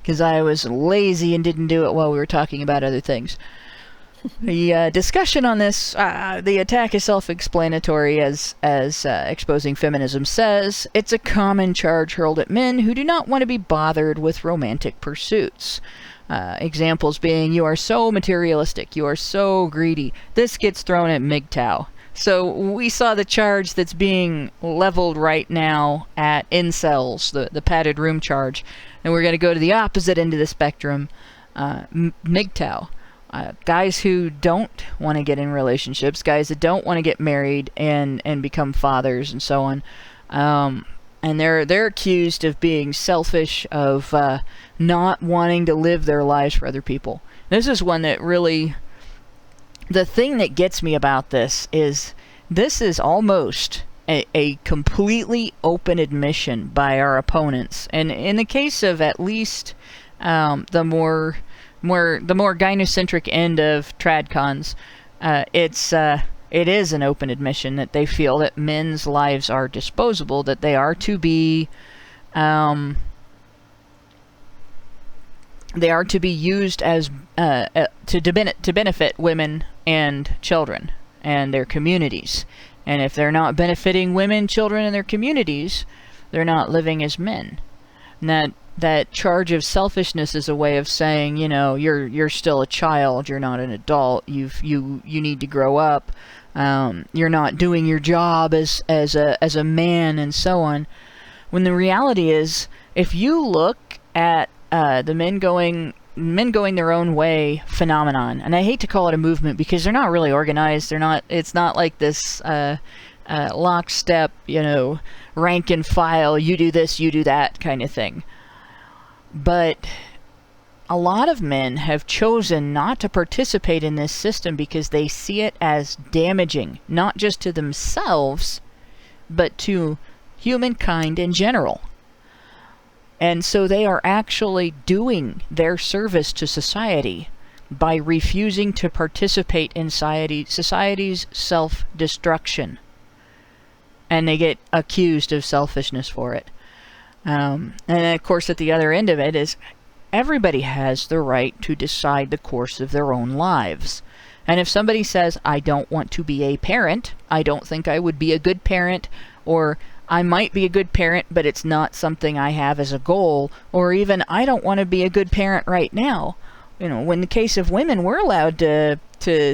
because I was lazy and didn't do it while we were talking about other things. The discussion on this, the attack is self-explanatory, as Exposing Feminism says. It's a common charge hurled at men who do not want to be bothered with romantic pursuits. Examples being, you are so materialistic, you are so greedy. This gets thrown at MGTOW. So we saw the charge that's being leveled right now at incels, the padded room charge. And we're going to go to the opposite end of the spectrum, MGTOW. Guys who don't want to get in relationships, guys that don't want to get married and become fathers and so on. And they're accused of being selfish, of not wanting to live their lives for other people. This is one that really... The thing that gets me about this is almost a completely open admission by our opponents. And in the case of at least the more gynocentric end of tradcons, it is an open admission that they feel that men's lives are disposable, that they are to be used as to benefit women and children and their communities. And if they're not benefiting women, children, and their communities, they're not living as men. And that charge of selfishness is a way of saying, you know, you're still a child, you're not an adult, you need to grow up, you're not doing your job as a man, and so on. When the reality is, if you look at the men going their own way phenomenon, and I hate to call it a movement because they're not really organized. It's not like this lockstep, you know, rank and file, you do this, you do that kind of thing. But a lot of men have chosen not to participate in this system because they see it as damaging, not just to themselves, but to humankind in general. And so they are actually doing their service to society by refusing to participate in society's self-destruction. And they get accused of selfishness for it. And of course, at the other end of it is everybody has the right to decide the course of their own lives. And if somebody says, I don't want to be a parent, I don't think I would be a good parent, or I might be a good parent, but it's not something I have as a goal, or even I don't want to be a good parent right now. You know, in the case of women, we're allowed to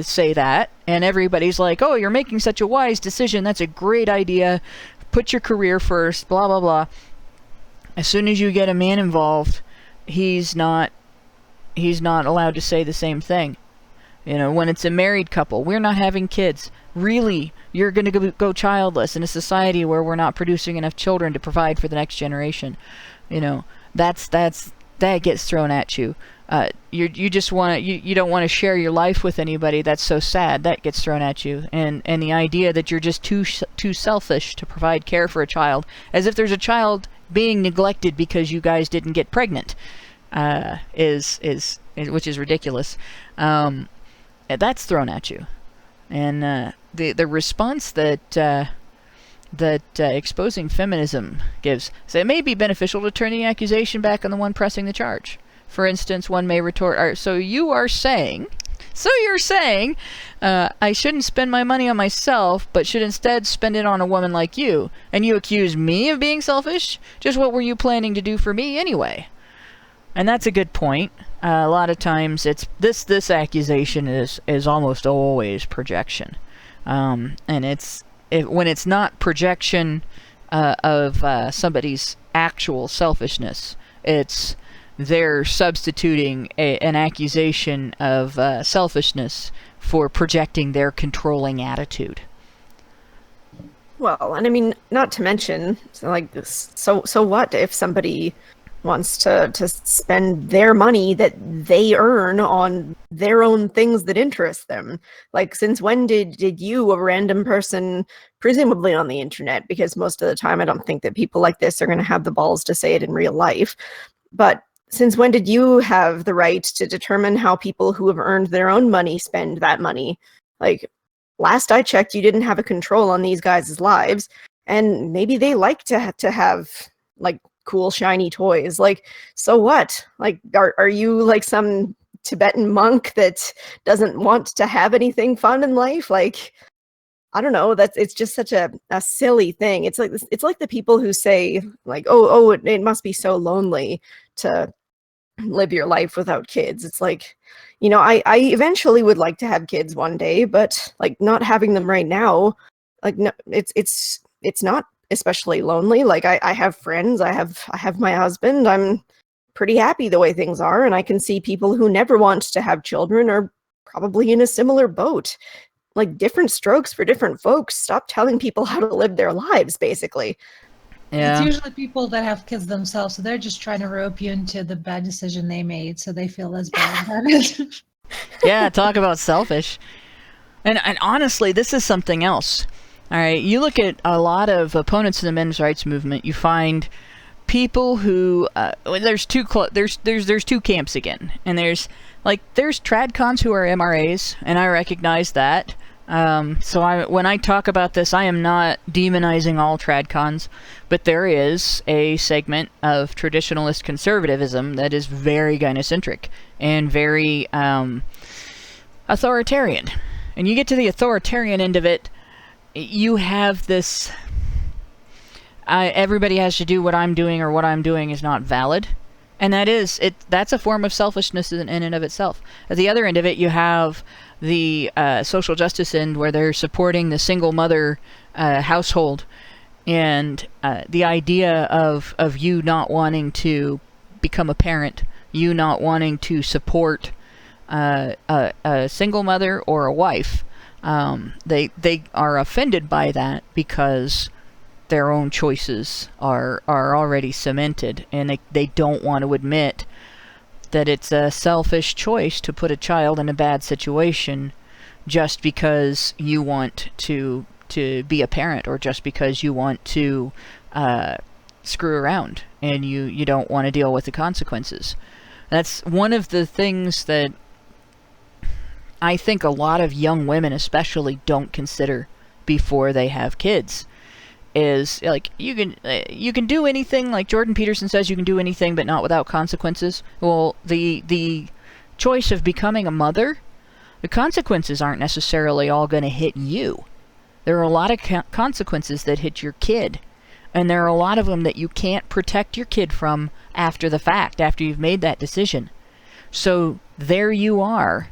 say that, and everybody's like, oh, you're making such a wise decision, that's a great idea, put your career first, blah, blah, blah. As soon as you get a man involved, he's not allowed to say the same thing. You know, when it's a married couple, we're not having kids. Really, you're going to go childless in a society where we're not producing enough children to provide for the next generation. You know, that gets thrown at you. You just want to, you don't want to share your life with anybody. That's so sad. That gets thrown at you. And the idea that you're just too selfish to provide care for a child, as if there's a child being neglected because you guys didn't get pregnant, which is ridiculous. That's thrown at you. And the response that exposing feminism gives, so it may be beneficial to turn the accusation back on the one pressing the charge. For instance, one may retort, so you're saying I shouldn't spend my money on myself, but should instead spend it on a woman like you, and you accuse me of being selfish? Just what were you planning to do for me anyway? And that's a good point. A lot of times it's this accusation is almost always projection, and when it's not projection of somebody's actual selfishness, they're substituting an accusation of selfishness for projecting their controlling attitude. Well, and I mean, not to mention, so what if somebody wants to spend their money that they earn on their own things that interest them? Like, since when did you, a random person, presumably on the internet, because most of the time I don't think that people like this are going to have the balls to say it in real life, but since when did you have the right to determine how people who have earned their own money spend that money? Like, last I checked, you didn't have a control on these guys' lives, and maybe they like to have like cool shiny toys. Like, so what? Like, are you like some Tibetan monk that doesn't want to have anything fun in life? Like, I don't know, it's just such a silly thing. It's like the people who say like, oh, it must be so lonely to live your life without kids. It's like, you know, I eventually would like to have kids one day, but like not having them right now, like no, it's not especially lonely. Like I have friends, I have my husband. I'm pretty happy the way things are, and I can see people who never want to have children are probably in a similar boat. Like different strokes for different folks. Stop telling people how to live their lives, basically. It's usually people that have kids themselves, so they're just trying to rope you into the bad decision they made, so they feel less bad about it. Yeah, talk about selfish. And honestly, this is something else. All right, you look at a lot of opponents of the men's rights movement, you find people who there's two camps again, and there's tradcons who are MRAs, and I recognize that. So when I talk about this, I am not demonizing all tradcons, but there is a segment of traditionalist conservatism that is very gynocentric and very authoritarian. And you get to the authoritarian end of it, you have this everybody has to do what I'm doing, or what I'm doing is not valid. And that's a form of selfishness in and of itself. At the other end of it, you have the social justice end, where they're supporting the single mother household, and the idea of you not wanting to become a parent, you not wanting to support a single mother or a wife. They are offended by that because their own choices are already cemented, and they don't want to admit that it's a selfish choice to put a child in a bad situation just because you want to be a parent, or just because you want to screw around and you don't want to deal with the consequences. That's one of the things that I think a lot of young women especially don't consider before they have kids. Is like, you can do anything, like Jordan Peterson says, you can do anything but not without consequences. Well, the choice of becoming a mother, the consequences aren't necessarily all going to hit you. There are a lot of consequences that hit your kid, and there are a lot of them that you can't protect your kid from after the fact, after you've made that decision. So there you are,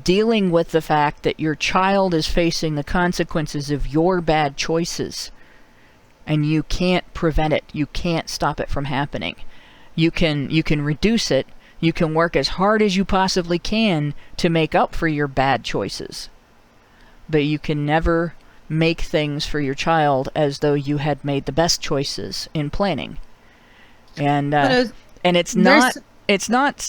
dealing with the fact that your child is facing the consequences of your bad choices. And you can't prevent it. You can't stop it from happening. You can reduce it. You can work as hard as you possibly can to make up for your bad choices. But you can never make things for your child as though you had made the best choices in planning. And it's not.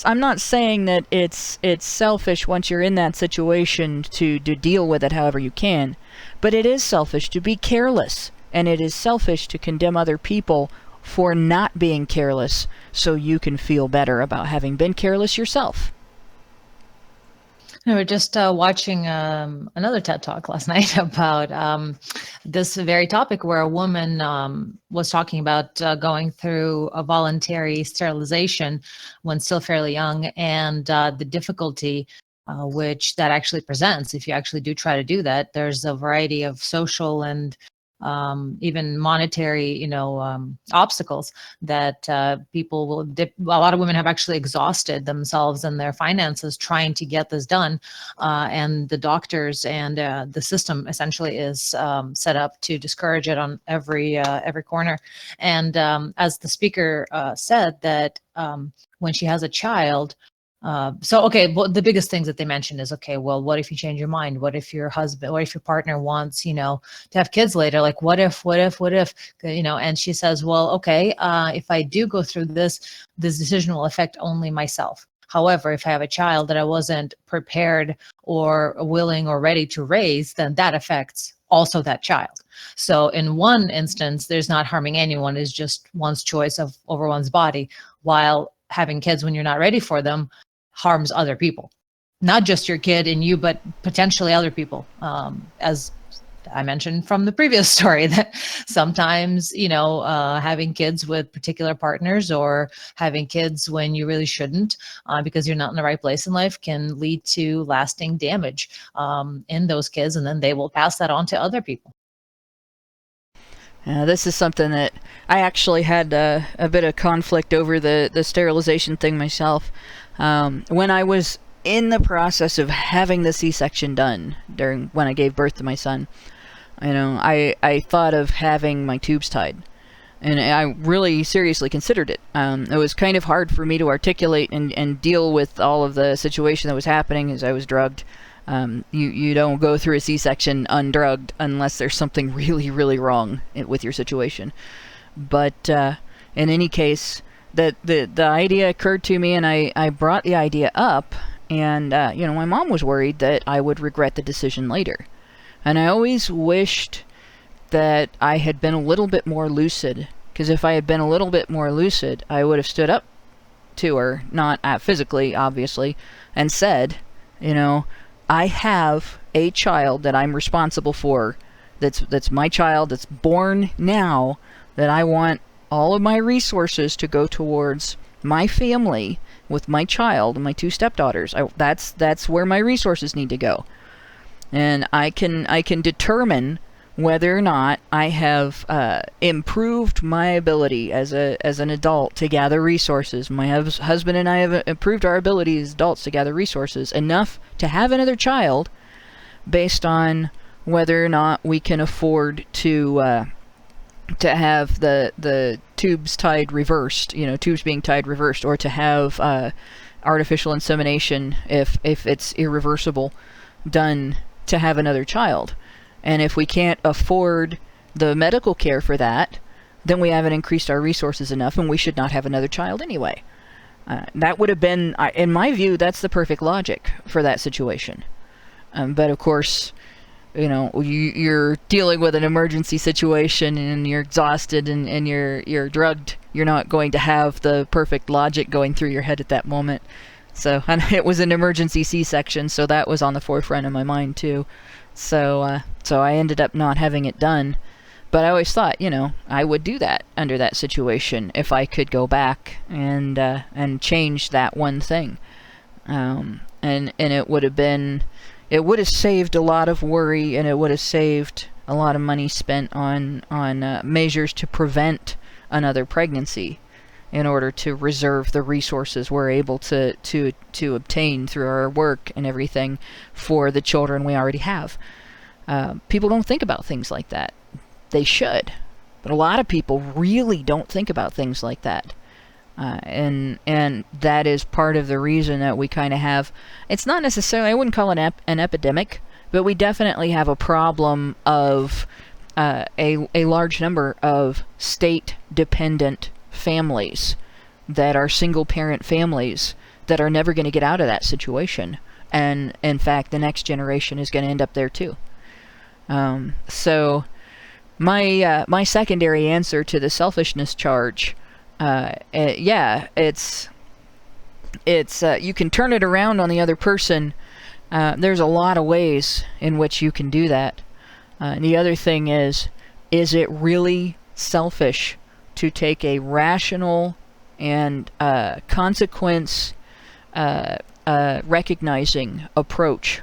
I'm not saying that it's selfish once you're in that situation to deal with it however you can, but it is selfish to be careless. And it is selfish to condemn other people for not being careless, so you can feel better about having been careless yourself. We were just watching another TED Talk last night about this very topic, where a woman was talking about going through a voluntary sterilization when still fairly young, and the difficulty which that actually presents if you actually do try to do that. There's a variety of social and even monetary, obstacles that people will a lot of women have actually exhausted themselves and their finances trying to get this done. And the doctors and the system essentially is set up to discourage it on every corner. And as the speaker said, that when she has a child, well, the biggest things that they mentioned is, okay, well, what if you change your mind? What if your husband, what if your partner wants, to have kids later? Like, what if, and she says, well, okay, if I do go through this decision will affect only myself. However, if I have a child that I wasn't prepared or willing or ready to raise, then that affects also that child. So in one instance, there's not harming anyone, it's just one's choice over one's body, while having kids when you're not ready for them harms other people, not just your kid and you, but potentially other people. As I mentioned from the previous story, that sometimes, having kids with particular partners or having kids when you really shouldn't, because you're not in the right place in life, can lead to lasting damage in those kids, and then they will pass that on to other people. This is something that I actually had a bit of conflict over the sterilization thing myself. When I was in the process of having the C-section done when I gave birth to my son, I thought of having my tubes tied. And I really seriously considered it. It was kind of hard for me to articulate and deal with all of the situation that was happening as I was drugged. You don't go through a C-section undrugged unless there's something really, really wrong with your situation. But in any case, the idea occurred to me, and I brought the idea up. And my mom was worried that I would regret the decision later. And I always wished that I had been a little bit more lucid, because if I had been a little bit more lucid, I would have stood up to her, not physically, obviously, and said, I have a child that I'm responsible for, that's my child, that's born now, that I want all of my resources to go towards my family with my child and my 2 stepdaughters. That's where my resources need to go. And I can determine whether or not I have improved my ability as an adult to gather resources. My husband and I have improved our ability as adults to gather resources enough to have another child, based on whether or not we can afford to have the tubes tied reversed, tubes being tied reversed, or to have artificial insemination if it's irreversible, done to have another child. And if we can't afford the medical care for that, then we haven't increased our resources enough, and we should not have another child anyway. That would have been, in my view, that's the perfect logic for that situation. But of course, you're dealing with an emergency situation, and you're exhausted, and you're drugged. You're not going to have the perfect logic going through your head at that moment. So, and it was an emergency C-section, so that was on the forefront of my mind too. So I ended up not having it done. But I always thought, I would do that under that situation if I could go back and change that one thing. And it would have saved a lot of worry, and it would have saved a lot of money spent on measures to prevent another pregnancy, in order to reserve the resources we're able to obtain through our work and everything for the children we already have. People don't think about things like that. They should. But a lot of people really don't think about things like that. And that is part of the reason that we kind of have... It's not necessarily... I wouldn't call it an epidemic, but we definitely have a problem of a large number of state-dependent families that are single-parent families that are never going to get out of that situation. And, in fact, the next generation is going to end up there, too. So, my secondary answer to the selfishness charge, it's you can turn it around on the other person. There's a lot of ways in which you can do that. And the other thing is it really selfish to take a rational and consequence recognizing approach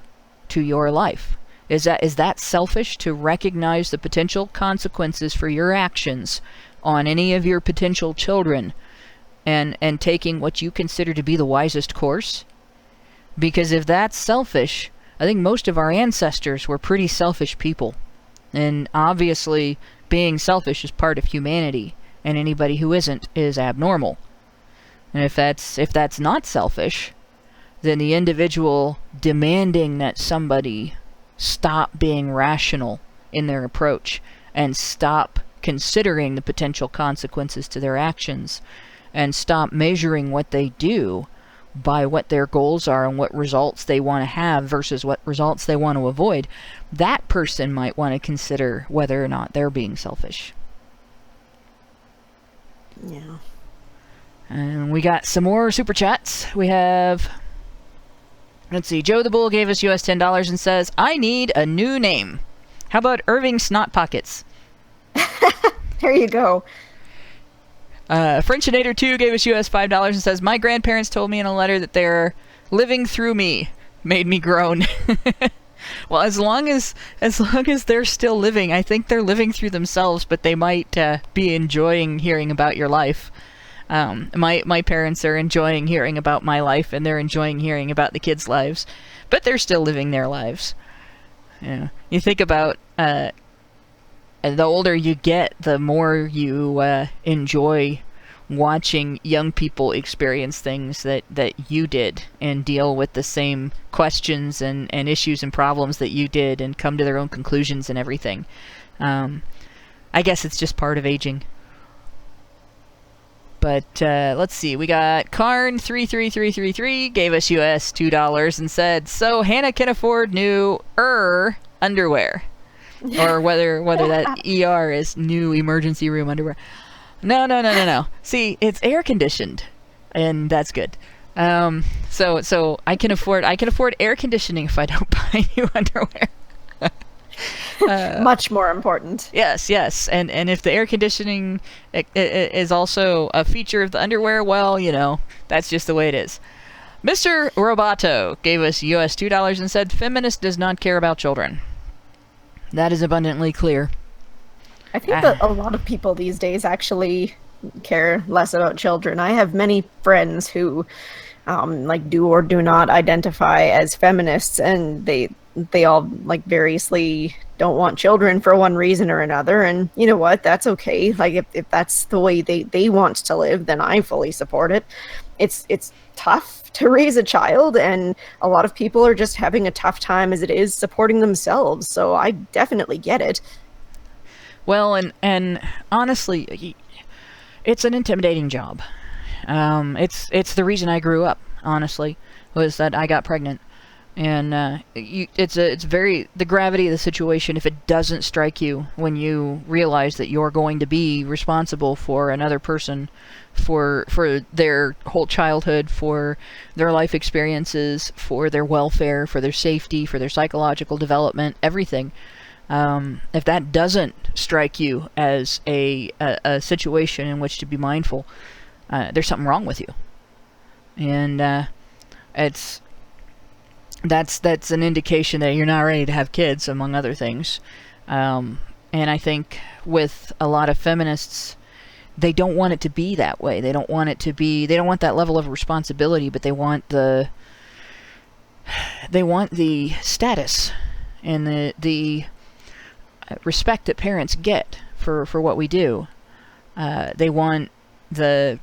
to your life? Is that selfish, to recognize the potential consequences for your actions on any of your potential children, and taking what you consider to be the wisest course? Because if that's selfish, I think most of our ancestors were pretty selfish people. And obviously, being selfish is part of humanity, and anybody who isn't is abnormal. And if that's not selfish, then the individual demanding that somebody stop being rational in their approach and stop considering the potential consequences to their actions and stop measuring what they do by what their goals are and what results they want to have versus what results they want to avoid, that person might want to consider whether or not they're being selfish. Yeah. And we got some more super chats. We have... Let's see. Joe the Bull gave us US $10 and says, I need a new name. How about Irving Snot Pockets? There you go. Frenchinator 2 gave us US $5 and says, my grandparents told me in a letter that they're living through me. Made me groan. Well, as long as they're still living, I think they're living through themselves, but they might be enjoying hearing about your life. My parents are enjoying hearing about my life, and they're enjoying hearing about the kids' lives, but they're still living their lives. Yeah. You think about the older you get, the more you enjoy watching young people experience things that you did and deal with the same questions and issues and problems that you did and come to their own conclusions and everything. I guess it's just part of aging. But let's see, we got Karn33333 gave us US $2 and said, so Hannah can afford new underwear. Or whether that ER is new emergency room underwear. No. See, it's air conditioned, and that's good. So I can afford air conditioning if I don't buy new underwear. Much more important. Yes, and if the air conditioning is also a feature of the underwear, well, that's just the way it is. Mr. Roboto gave us US $2 and said, feminist does not care about children. That is abundantly clear. I think that a lot of people these days actually care less about children. I have many friends who do or do not identify as feminists, and they all variously don't want children for one reason or another, and you know what, that's okay. If that's the way they want to live, then I fully support it. It's tough to raise a child, and a lot of people are just having a tough time as it is supporting themselves, so I definitely get it. Well, and honestly, it's an intimidating job. It's the reason I grew up, honestly, was that I got pregnant. And it's very the gravity of the situation. If it doesn't strike you when you realize that you're going to be responsible for another person, for their whole childhood, for their life experiences, for their welfare, for their safety, for their psychological development, everything. If that doesn't strike you as a situation in which to be mindful, there's something wrong with you. And that's an indication that you're not ready to have kids, among other things. And I think with a lot of feminists, they don't want it to be that way. They don't want that level of responsibility, but they want the status and the respect that parents get for what we do. They want the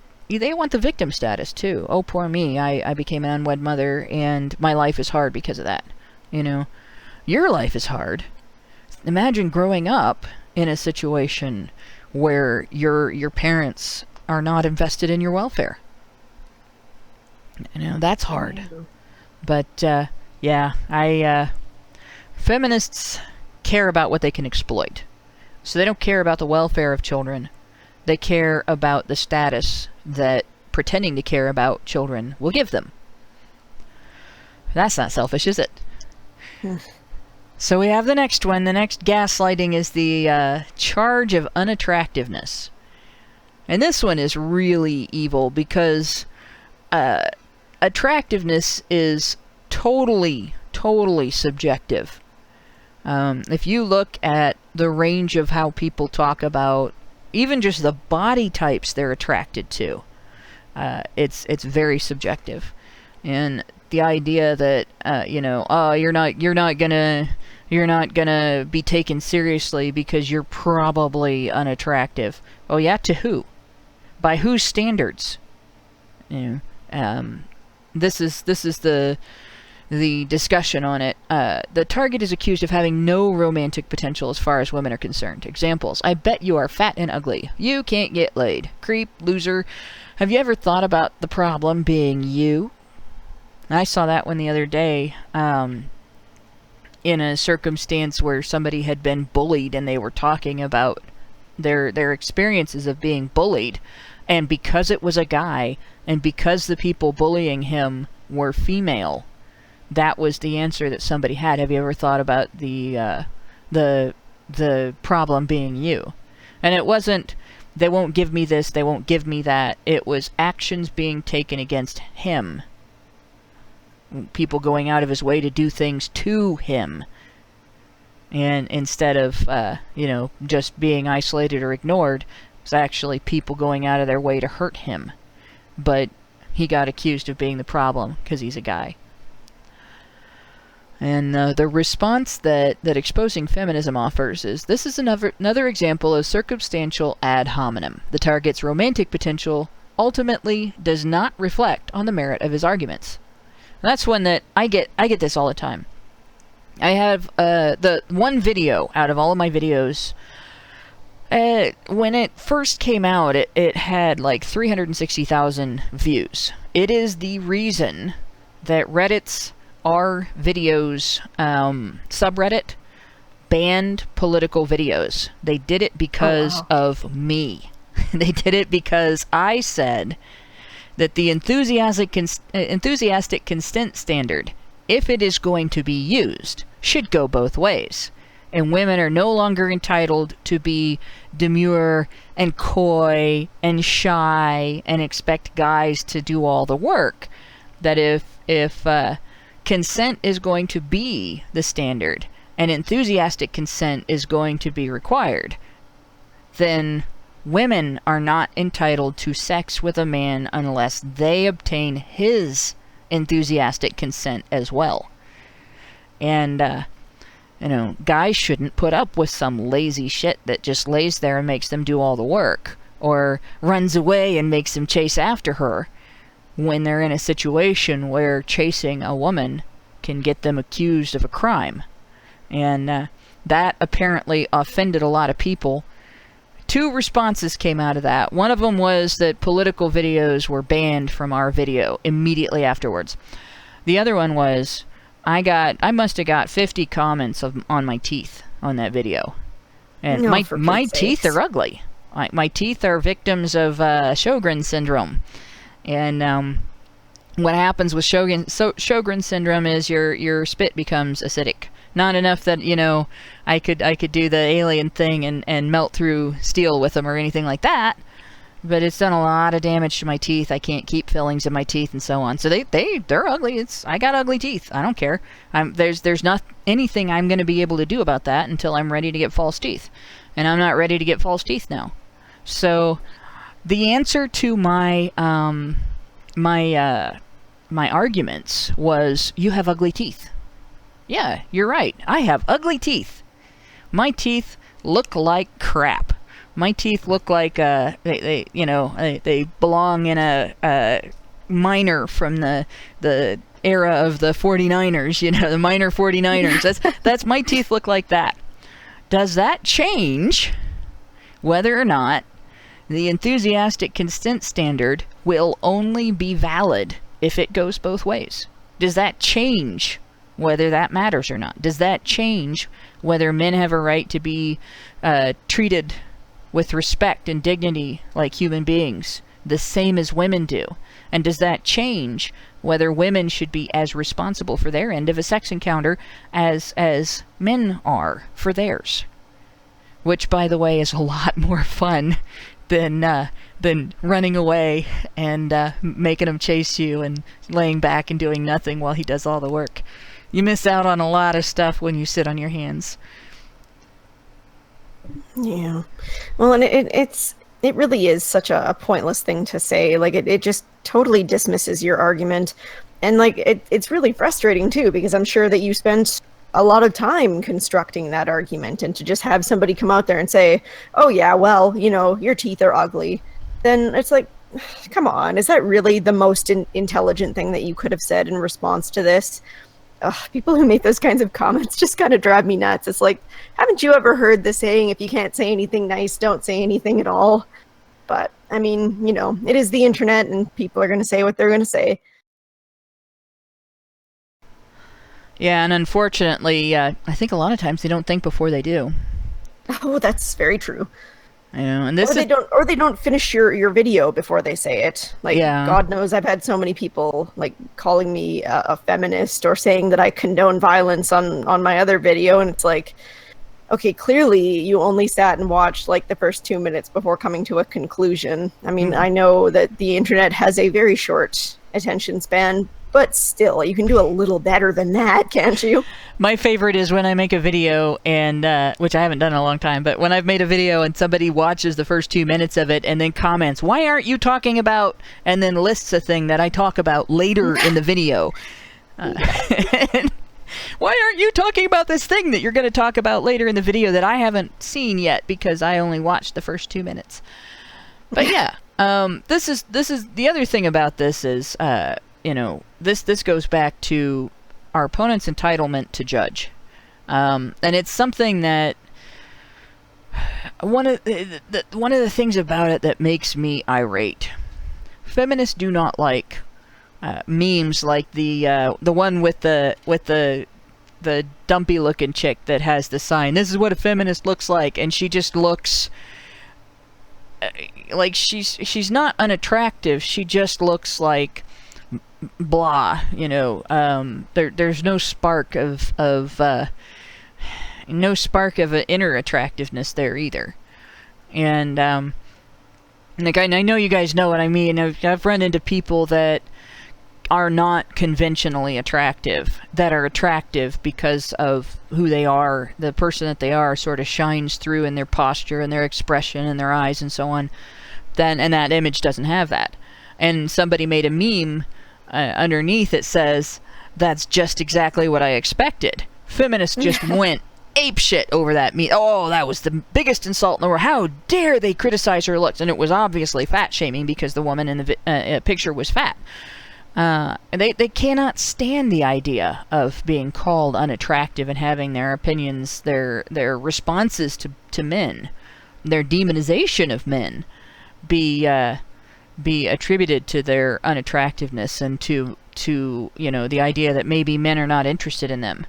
victim status too. Oh, poor me, I became an unwed mother and my life is hard because of that. Your life is hard. Imagine growing up in a situation where your parents are not invested in your welfare. That's hard. But feminists care about what they can exploit. So they don't care about the welfare of children. They care about the status that pretending to care about children will give them. That's not selfish, is it? So we have the next one. The next gaslighting is the charge of unattractiveness. And this one is really evil because attractiveness is totally subjective. If you look at the range of how people talk about even just the body types they're attracted to, it's very subjective. And the idea that you're not gonna be taken seriously because you're probably unattractive. Oh yeah, to who? By whose standards? This is the discussion on it. The target is accused of having no romantic potential as far as women are concerned. Examples: I bet you are fat and ugly. You can't get laid. Creep, loser. Have you ever thought about the problem being you? I saw that one the other day in a circumstance where somebody had been bullied and they were talking about their experiences of being bullied, and because it was a guy and because the people bullying him were female, that was the answer that somebody had. Have you ever thought about the problem being you? And it wasn't, they won't give me this, they won't give me that. It was actions being taken against him. People going out of his way to do things to him And instead of, just being isolated or ignored, it was actually people going out of their way to hurt him. But he got accused of being the problem because he's a guy. And the response that exposing feminism offers is, this is another example of circumstantial ad hominem. The target's romantic potential ultimately does not reflect on the merit of his arguments. And that's one that I get this all the time. I have the one video out of all of my videos. When it first came out, it had like 360,000 views. It is the reason that Reddit's R videos subreddit banned political videos. They did it because of me. They did it because I said that the enthusiastic consent standard, if it is going to be used, should go both ways. And women are no longer entitled to be demure and coy and shy and expect guys to do all the work. That if consent is going to be the standard and enthusiastic consent is going to be required, then women are not entitled to sex with a man unless they obtain his enthusiastic consent as well. And, guys shouldn't put up with some lazy shit that just lays there and makes them do all the work, or runs away and makes them chase after her, when they're in a situation where chasing a woman can get them accused of a crime. And that apparently offended a lot of people. 2 responses came out of that. One of them was that political videos were banned from our video immediately afterwards. The other one was, I must have got 50 comments on my teeth on that video. And my teeth are ugly. My teeth are victims of Sjogren syndrome. And what happens with Sjogren syndrome is your spit becomes acidic. Not enough that, I could do the alien thing and melt through steel with them or anything like that. But it's done a lot of damage to my teeth. I can't keep fillings in my teeth and so on. So they're ugly. I got ugly teeth. I don't care. There's not anything I'm going to be able to do about that until I'm ready to get false teeth. And I'm not ready to get false teeth now. So the answer to my arguments was, you have ugly teeth. Yeah, you're right. I have ugly teeth. My teeth look like crap. My teeth look like they belong in a minor from the era of the 49ers. The minor 49ers. That's my teeth look like that. Does that change whether or not the enthusiastic consent standard will only be valid if it goes both ways? Does that change whether that matters or not? Does that change whether men have a right to be treated with respect and dignity like human beings, the same as women do? And does that change whether women should be as responsible for their end of a sex encounter as men are for theirs? Which, by the way, is a lot more fun than running away and making him chase you and laying back and doing nothing while he does all the work. You miss out on a lot of stuff when you sit on your hands. Yeah. Well, and it really is such a pointless thing to say. Like, it just totally dismisses your argument. And like, it's really frustrating too, because I'm sure that you spent a lot of time constructing that argument, and to just have somebody come out there and say, oh yeah, well, your teeth are ugly. Then it's like, come on, is that really the most intelligent thing that you could have said in response to this? People who make those kinds of comments just kind of drive me nuts. It's like, haven't you ever heard the saying, if you can't say anything nice, don't say anything at all? But, I mean, it is the internet, and people are going to say what they're going to say. Yeah, and unfortunately, I think a lot of times they don't think before they do. Oh, that's very true. And this or they don't finish your video before they say it. Like, yeah. God knows I've had so many people like calling me a feminist or saying that I condone violence on my other video, and it's like, okay, clearly you only sat and watched like the first 2 minutes before coming to a conclusion. I mean, I know that the internet has a very short attention span, but still, you can do a little better than that, can't you? My favorite is when I make a video, and which I haven't done in a long time, but when I've made a video and somebody watches the first 2 minutes of it and then comments, "Why aren't you talking about," and then lists a thing that I talk about later in the video. Why aren't you talking about this thing that you're going to talk about later in the video that I haven't seen yet because I only watched the first 2 minutes? But yeah, this is the other thing about this is, this goes back to our opponent's entitlement to judge, and it's something that one of the things about it that makes me irate. Feminists do not like memes like the one with the dumpy looking chick that has the sign, "This is what a feminist looks like," and she just looks like she's not unattractive. She just looks like blah, there's no spark of an inner attractiveness there either. And like I know you guys know what I mean. I've run into people that are not conventionally attractive, that are attractive because of who they are. The person that they are sort of shines through in their posture and their expression and their eyes and so on. And that image doesn't have that. And somebody made a meme underneath that says, "That's just exactly what I expected." Feminists just went apeshit over that meme. "Oh, that was the biggest insult in the world. How dare they criticize her looks?" And it was obviously fat shaming because the woman in the picture was fat. They cannot stand the idea of being called unattractive and having their opinions, their responses to men, their demonization of men, be attributed to their unattractiveness and to the idea that maybe men are not interested in them.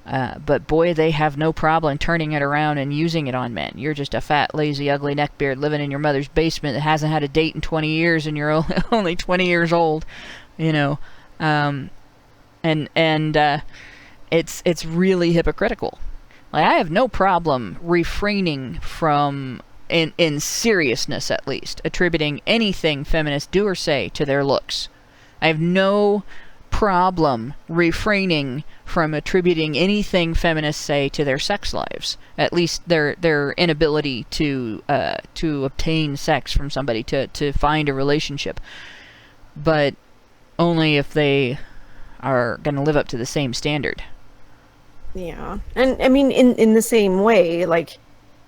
But boy, they have no problem turning it around and using it on men. You're just a fat, lazy, ugly neckbeard living in your mother's basement that hasn't had a date in 20 years and you're only 20 years old. It's really hypocritical. Like, I have no problem refraining from, in seriousness at least, attributing anything feminists do or say to their looks. I have no problem refraining from attributing anything feminists say to their sex lives, at least their inability to obtain sex from somebody, to find a relationship, but only if they are going to live up to the same standard. Yeah, and I mean, in the same way, like,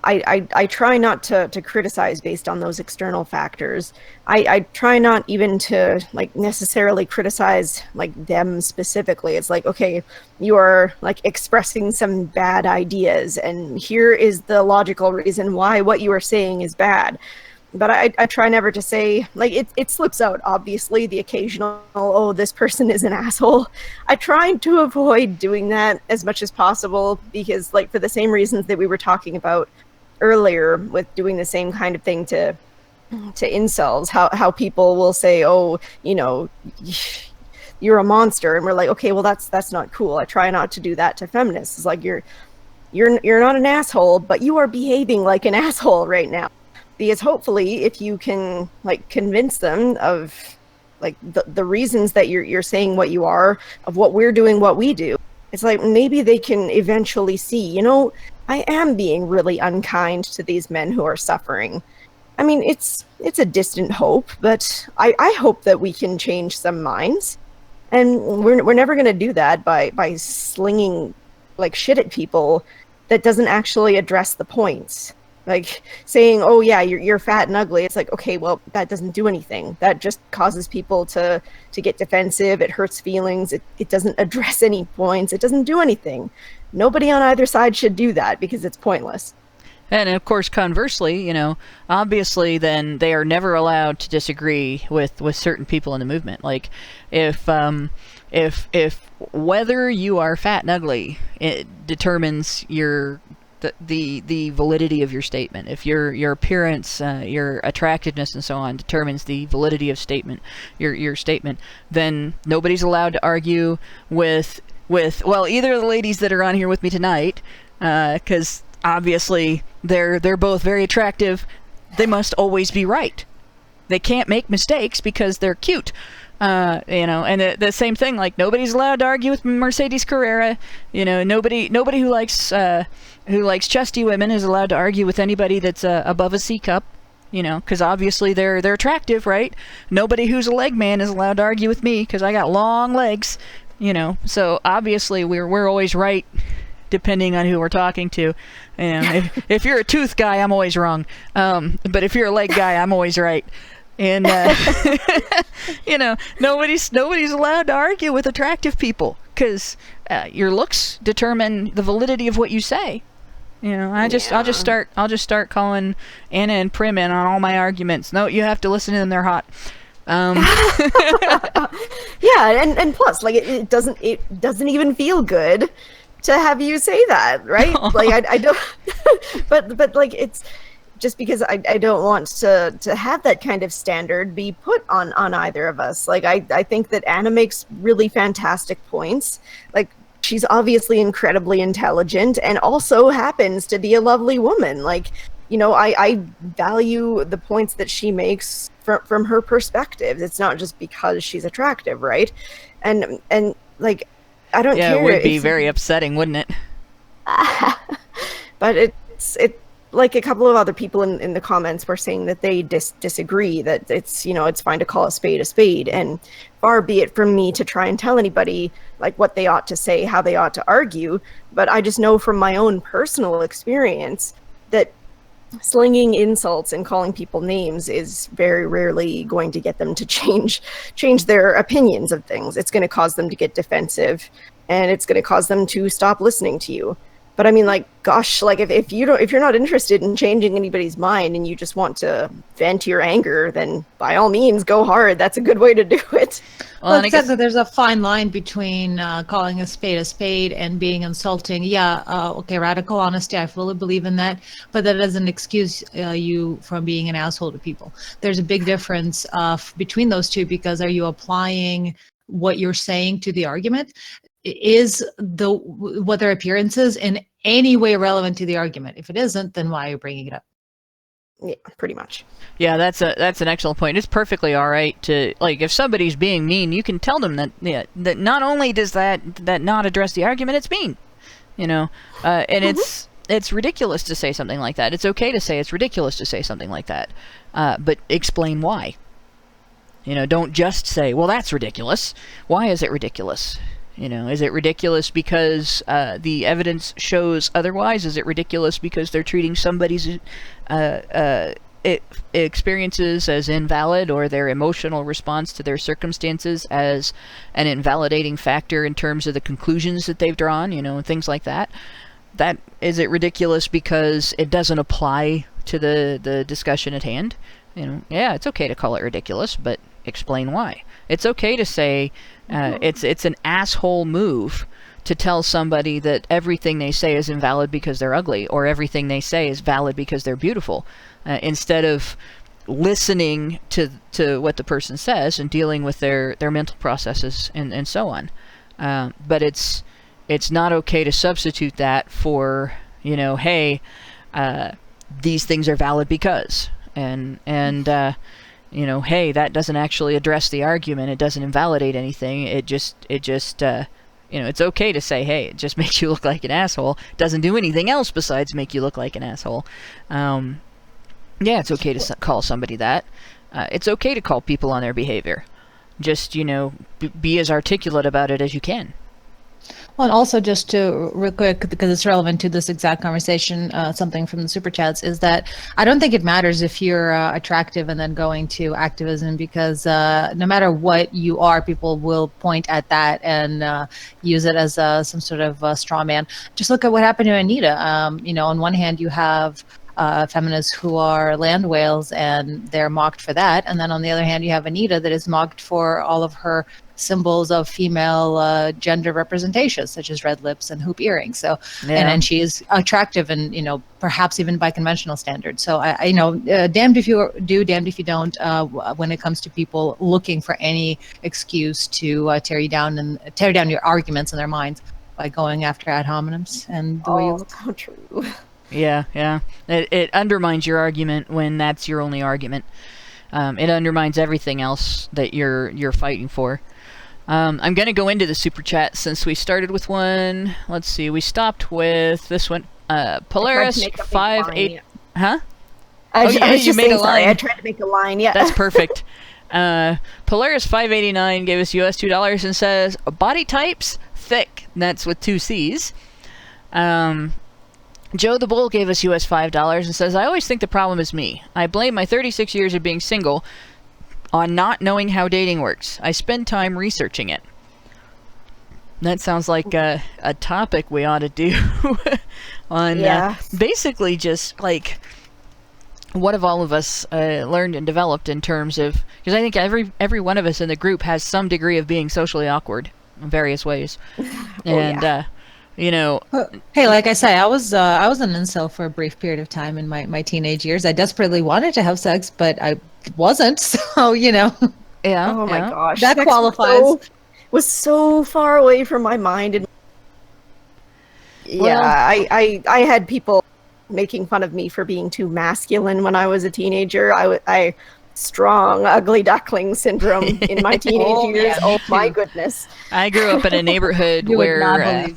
I try not to criticize based on those external factors. I try not even to, like, necessarily criticize, like, them specifically. It's like, okay, you are, like, expressing some bad ideas, and here is the logical reason why what you are saying is bad. But I try never to say, like, it slips out, obviously, the occasional, "Oh, this person is an asshole." I try to avoid doing that as much as possible because, like, for the same reasons that we were talking about earlier with doing the same kind of thing to incels, how people will say, "Oh, you're a monster," and we're like, okay, well, that's not cool. I try not to do that to feminists. It's like, you're not an asshole, but you are behaving like an asshole right now. Because hopefully, if you can, like, convince them of, like, the reasons that you're saying what you are, of what we're doing, what we do, it's like maybe they can eventually see, I am being really unkind to these men who are suffering. I mean, it's a distant hope, but I hope that we can change some minds. And we're never going to do that by slinging, like, shit at people that doesn't actually address the points. Like, saying, "Oh yeah, you're fat and ugly." It's like, okay, well, that doesn't do anything. That just causes people to get defensive. It hurts feelings. It doesn't address any points. It doesn't do anything. Nobody on either side should do that because it's pointless. And of course, conversely, obviously, then they are never allowed to disagree with certain people in the movement. Like, if whether you are fat and ugly, it determines the validity of your statement. If your appearance, your attractiveness, and so on determines the validity of your statement, then nobody's allowed to argue with well, either of the ladies that are on here with me tonight, because obviously they're both very attractive. They must always be right. they can't make mistakes because they're cute. And the same thing, like, nobody's allowed to argue with Mercedes Carrera. Nobody who likes chesty women is allowed to argue with anybody that's above a C cup. Because obviously they're attractive, right? Nobody who's a leg man is allowed to argue with me because I got long legs. So obviously we're always right, depending on who we're talking to. If you're a tooth guy, I'm always wrong. But if you're a leg guy, I'm always right. And nobody's allowed to argue with attractive people because your looks determine the validity of what you say. I'll just start calling Anna and Prim in on all my arguments. No, you have to listen to them. They're hot. Yeah, and plus, like, it doesn't even feel good to have you say that, right? Like, I don't, but like, it's just because I don't want to have that kind of standard be put on either of us. Like, I think that Anna makes really fantastic points. Like, she's obviously incredibly intelligent and also happens to be a lovely woman. Like, I value the points that she makes from her perspective. It's not just because she's attractive, right? And like, I don't care. Yeah, it would be very upsetting, wouldn't it? But it like, a couple of other people in the comments were saying that they disagree, that it's fine to call a spade, and far be it from me to try and tell anybody like what they ought to say, how they ought to argue, but I just know from my own personal experience that slinging insults and calling people names is very rarely going to get them to change their opinions of things. It's going to cause them to get defensive, and it's going to cause them to stop listening to you. But I mean, like, gosh, like, if you're not interested in changing anybody's mind and you just want to vent your anger, then by all means, go hard. That's a good way to do it. Well, exactly. There's a fine line between calling a spade and being insulting. Yeah, okay, radical honesty, I fully believe in that, but that doesn't excuse you from being an asshole to people. There's a big difference between those two, because are you applying what you're saying to the argument? Is what their appearance is in any way relevant to the argument? If it isn't, then why are you bringing it up? Yeah, pretty much. Yeah, that's an excellent point. It's perfectly all right to, like, if somebody's being mean, you can tell them that that not only does that not address the argument, it's mean, and it's ridiculous to say something like that. It's okay to say it's ridiculous to say something like that, but explain why. Don't just say, well, that's ridiculous. Why is it ridiculous? Is it ridiculous because the evidence shows otherwise? Is it ridiculous because they're treating somebody's experiences as invalid, or their emotional response to their circumstances as an invalidating factor in terms of the conclusions that they've drawn, and things like that? Is it ridiculous because it doesn't apply to the discussion at hand? Yeah, it's okay to call it ridiculous, but explain why. It's okay to say it's an asshole move to tell somebody that everything they say is invalid because they're ugly, or everything they say is valid because they're beautiful, instead of listening to what the person says and dealing with their mental processes and so on. But it's not okay to substitute that for, hey, these things are valid because, and hey, that doesn't actually address the argument. It doesn't invalidate anything. It just it's okay to say, hey, it just makes you look like an asshole. It doesn't do anything else besides make you look like an asshole. Yeah, it's okay to call somebody that. It's okay to call people on their behavior. Just, be as articulate about it as you can. Well, and also just to, real quick, because it's relevant to this exact conversation, something from the super chats is that I don't think it matters if you're attractive and then going to activism, because no matter what you are, people will point at that and use it as some sort of straw man. Just look at what happened to Anita. On one hand, you have feminists who are land whales and they're mocked for that. And then on the other hand, you have Anita that is mocked for all of her symbols of female gender representation, such as red lips and hoop earrings. So, yeah. and she is attractive and, perhaps even by conventional standards. So I damned if you do, damned if you don't, when it comes to people looking for any excuse to tear down your arguments in their minds by going after ad hominems and the way you look. How true. Yeah. It undermines your argument when that's your only argument. It undermines everything else that you're fighting for. I'm going to go into the super chat since we started with one. Let's see. We stopped with this one. Polaris 58. Huh? You made a line. I tried to make a line. Yeah. That's perfect. Polaris 589 gave us US $2 and says body types thick. That's with 2 C's. Joe the Bull gave us US $5 and says, I always think the problem is me. I blame my 36 years of being single on not knowing how dating works. I spend time researching it. That sounds like a topic we ought to do on basically just like what have all of us learned and developed in terms of, because I think every one of us in the group has some degree of being socially awkward in various ways. And you know, hey, like I say, I was an incel for a brief period of time in my teenage years. I desperately wanted to have sex, but I wasn't. So you know, oh my gosh, that qualifies. Was so far away from my mind, and I had people making fun of me for being too masculine when I was a teenager. I strong ugly duckling syndrome in my teenage years. Oh my goodness. I grew up in a neighborhood where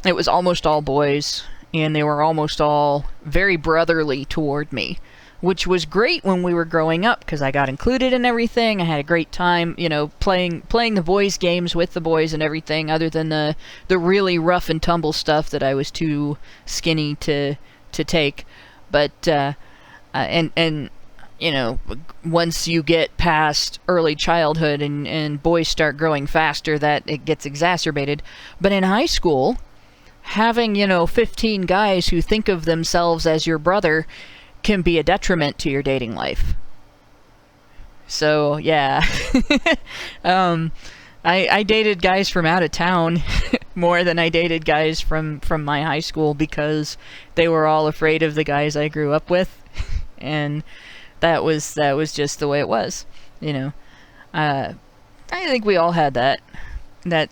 it was almost all boys, and they were almost all very brotherly toward me, which was great when we were growing up because I got included in everything. I had a great time, you know, playing the boys' games with the boys and everything, other than the really rough and tumble stuff that I was too skinny to take. But and you know, once you get past early childhood and boys start growing faster, that it gets exacerbated. But in high school, having, you know, 15 guys who think of themselves as your brother can be a detriment to your dating life. So yeah. I dated guys from out of town more than I dated guys from my high school because they were all afraid of the guys I grew up with, and that was just the way it was, you know. I think we all had that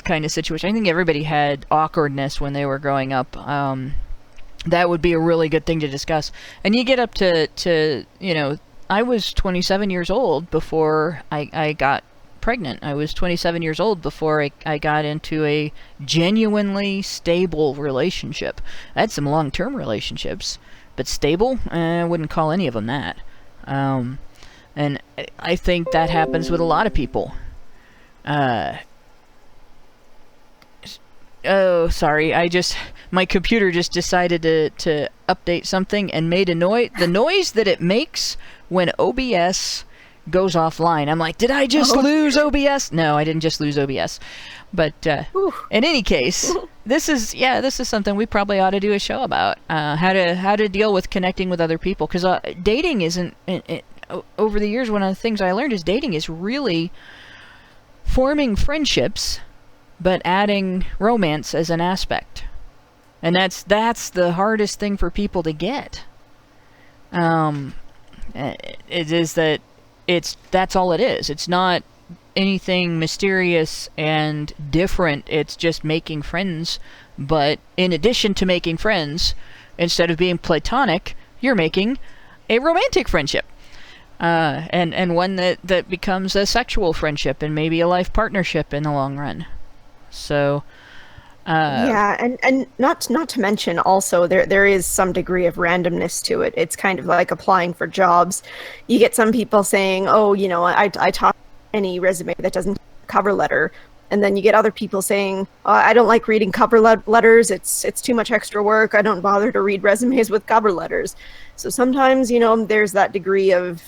kind of situation. I think everybody had awkwardness when they were growing up. That would be a really good thing to discuss. And you get up to you know, I was 27 years old before I got pregnant. I was 27 years old before I got into a genuinely stable relationship. I had some long-term relationships, but stable, I wouldn't call any of them that. And I think that happens with a lot of people. Oh, sorry. My computer just decided to update something and made a noise. The noise that it makes when OBS goes offline. I'm like, did I just lose OBS? No, I didn't just lose OBS. But in any case, this is something we probably ought to do a show about. How to deal with connecting with other people, because dating isn't. Over the years, one of the things I learned is dating is really forming friendships, but adding romance as an aspect. And that's the hardest thing for people to get. It is that that's all it is. It's not anything mysterious and different. It's just making friends. But in addition to making friends, instead of being platonic, you're making a romantic friendship. And one that becomes a sexual friendship and maybe a life partnership in the long run. So and not to mention also there is some degree of randomness to it. It's kind of like applying for jobs. You get some people saying, oh, you know, I talk any resume that doesn't cover letter, and then you get other people saying, I don't like reading cover letters. It's too much extra work. I don't bother to read resumes with cover letters. So sometimes, you know, there's that degree of,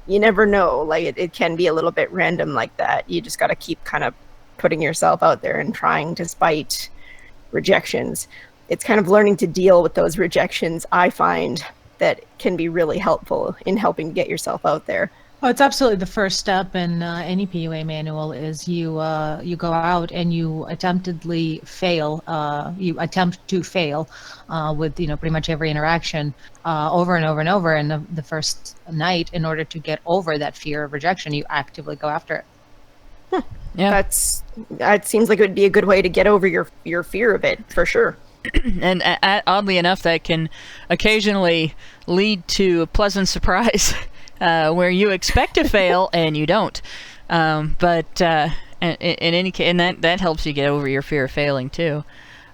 you never know, like it can be a little bit random like that. You just got to keep kind of putting yourself out there and trying despite rejections. It's kind of learning to deal with those rejections, I find, that can be really helpful in helping get yourself out there. Oh, it's absolutely the first step in any PUA manual is you go out and you attemptedly fail. You attempt to fail with, you know, pretty much every interaction over and over and over. And the first night, in order to get over that fear of rejection, you actively go after it. Yeah, that seems like it would be a good way to get over your fear of it, for sure. And oddly enough, that can occasionally lead to a pleasant surprise. where you expect to fail and you don't. But in any case, and that helps you get over your fear of failing too.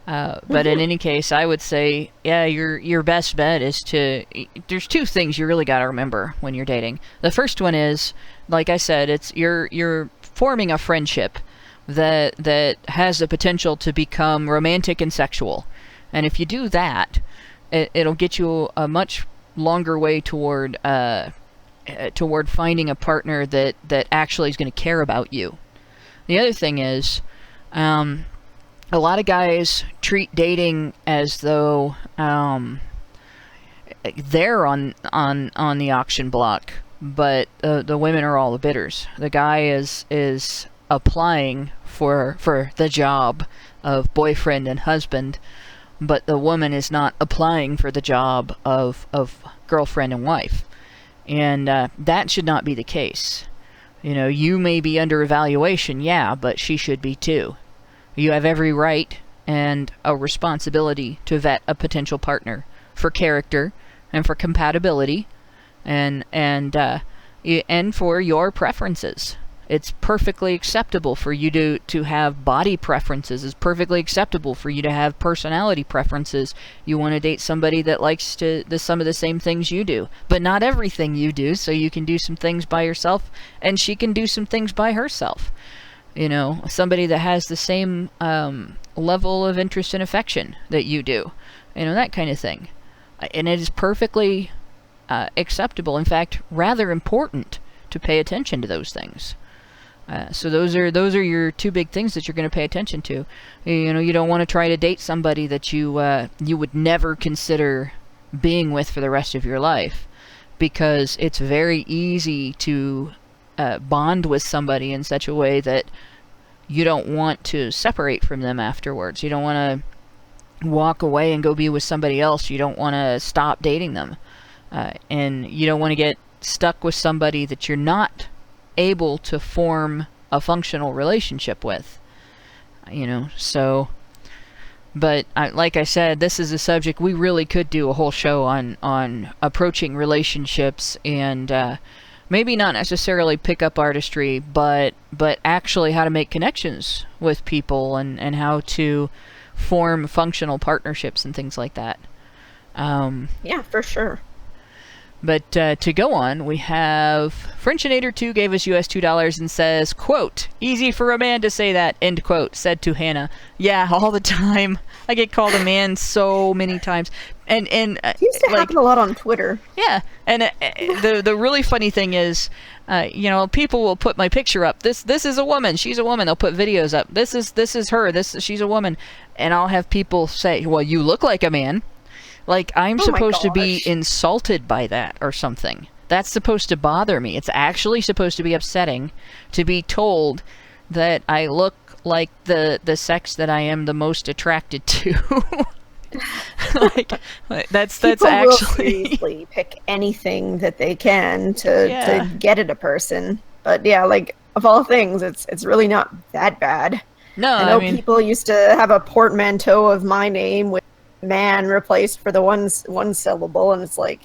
But in any case, I would say, yeah, your best bet is to. There's two things you really got to remember when you're dating. The first one is, like I said, it's you're forming a friendship that has the potential to become romantic and sexual, and if you do that, it'll get you a much longer way toward finding a partner that actually is going to care about you. The other thing is, a lot of guys treat dating as though they're on the auction block, but the women are all the bidders. The guy is applying for the job of boyfriend and husband, but the woman is not applying for the job of girlfriend and wife. And that should not be the case. You know, you may be under evaluation, yeah, but she should be too. You have every right and a responsibility to vet a potential partner for character and for compatibility and for your preferences. It's perfectly acceptable for you to have body preferences. It's perfectly acceptable for you to have personality preferences. You want to date somebody that likes some of the same things you do, but not everything you do, so you can do some things by yourself and she can do some things by herself. You know, somebody that has the same level of interest and affection that you do. You know, that kind of thing. And it is perfectly acceptable, in fact, rather important to pay attention to those things. So those are your two big things that you're going to pay attention to. You know, you don't want to try to date somebody that you would never consider being with for the rest of your life, because it's very easy to bond with somebody in such a way that you don't want to separate from them afterwards. You don't want to walk away and go be with somebody else. You don't want to stop dating them, and you don't want to get stuck with somebody that you're not able to form a functional relationship with. You know, so. But like I said, this is a subject we really could do a whole show on approaching relationships, and maybe not necessarily pick-up artistry, but actually how to make connections with people and how to form functional partnerships and things like that. Yeah, for sure. But to go on, we have Frenchinator 2 gave us US $2 and says, quote, "Easy for a man to say that," end quote, said to Hannah. Yeah, all the time. I get called a man so many times. And it used to happen a lot on Twitter. Yeah, and the really funny thing is, you know, people will put my picture up. This is a woman. She's a woman. They'll put videos up. This is her. She's a woman. And I'll have people say, "Well, you look like a man." Like I'm supposed to be insulted by that or something. That's supposed to bother me. It's actually supposed to be upsetting to be told that I look like the sex that I am the most attracted to. that's People actually will seriously pick anything that they can to get at a person. But yeah, like of all things, it's really not that bad. No, I know people used to have a portmanteau of my name with man replaced for the one syllable, and it's like,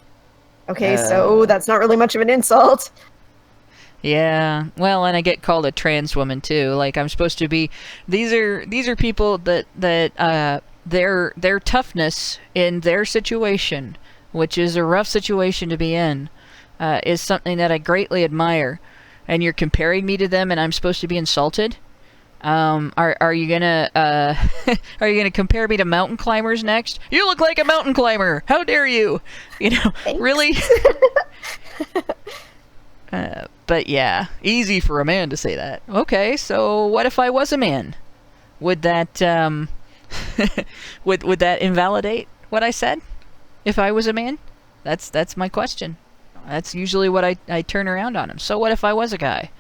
okay, so that's not really much of an insult. Yeah, well, and I get called a trans woman too. Like I'm supposed to be. These are people that their toughness in their situation, which is a rough situation to be in, is something that I greatly admire. And you're comparing me to them, and I'm supposed to be insulted. Are you gonna compare me to mountain climbers next? You look like a mountain climber. How dare you? You know, thanks. Really? But yeah, easy for a man to say that. Okay, so what if I was a man? Would that would that invalidate what I said? If I was a man? That's my question. That's usually what I turn around on him. So what if I was a guy?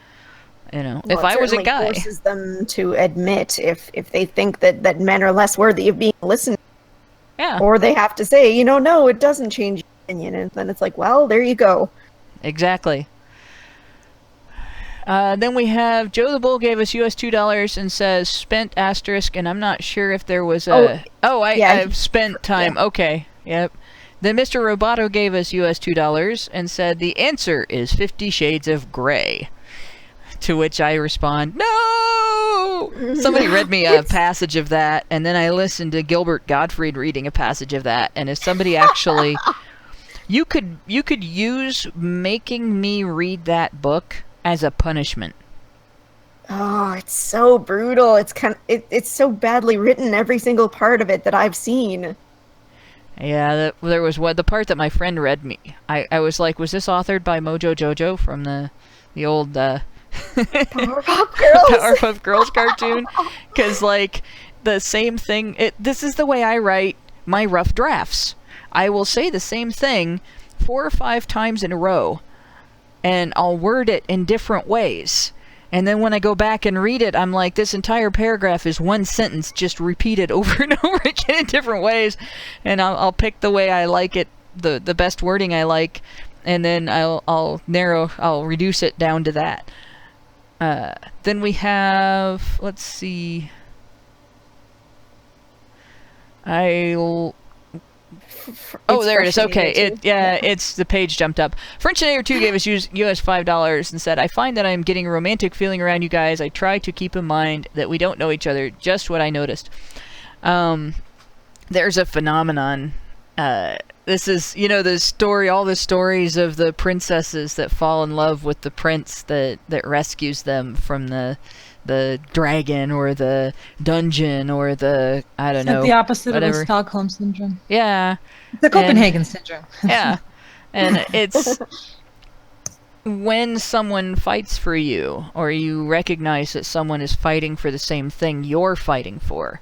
You know, well, if I was a guy, it forces them to admit if they think that men are less worthy of being listened to. Yeah. Or they have to say, you know, no, it doesn't change your opinion, and then it's like, well, there you go. Exactly. Then we have Joe the Bull gave us US $2 and says spent asterisk, and I'm not sure if there was a. I've spent time. Yeah. Okay. Yep. Then Mr. Roboto gave us US $2 and said the answer is 50 Shades of Grey. To which I respond, no! Somebody read me a passage of that, and then I listened to Gilbert Gottfried reading a passage of that, and if somebody actually... You could use making me read that book as a punishment. Oh, it's so brutal. It's so badly written, every single part of it that I've seen. Yeah, there was the part that my friend read me. I was like, was this authored by Mojo Jojo from the old Powerpuff Girls? Powerpuff Girls cartoon? Because, like, the same thing... This is the way I write my rough drafts. I will say the same thing 4 or 5 times in a row, and I'll word it in different ways. And then when I go back and read it, I'm like, this entire paragraph is one sentence just repeated over and over again in different ways. And I'll pick the way I like it, the best wording I like, and then I'll reduce it down to that. Then we have, let's see. Oh, there it is. Okay, it's the page jumped up. French and Air 2 gave us US $5 and said, I find that I'm getting a romantic feeling around you guys. I try to keep in mind that we don't know each other. Just what I noticed. There's a phenomenon. This is, all the stories of the princesses that fall in love with the prince that rescues them from the dragon or the dungeon or the, I don't know. Like the opposite whatever. of the Stockholm Syndrome. Yeah. The Copenhagen Syndrome. Yeah. And it's when someone fights for you, or you recognize that someone is fighting for the same thing you're fighting for,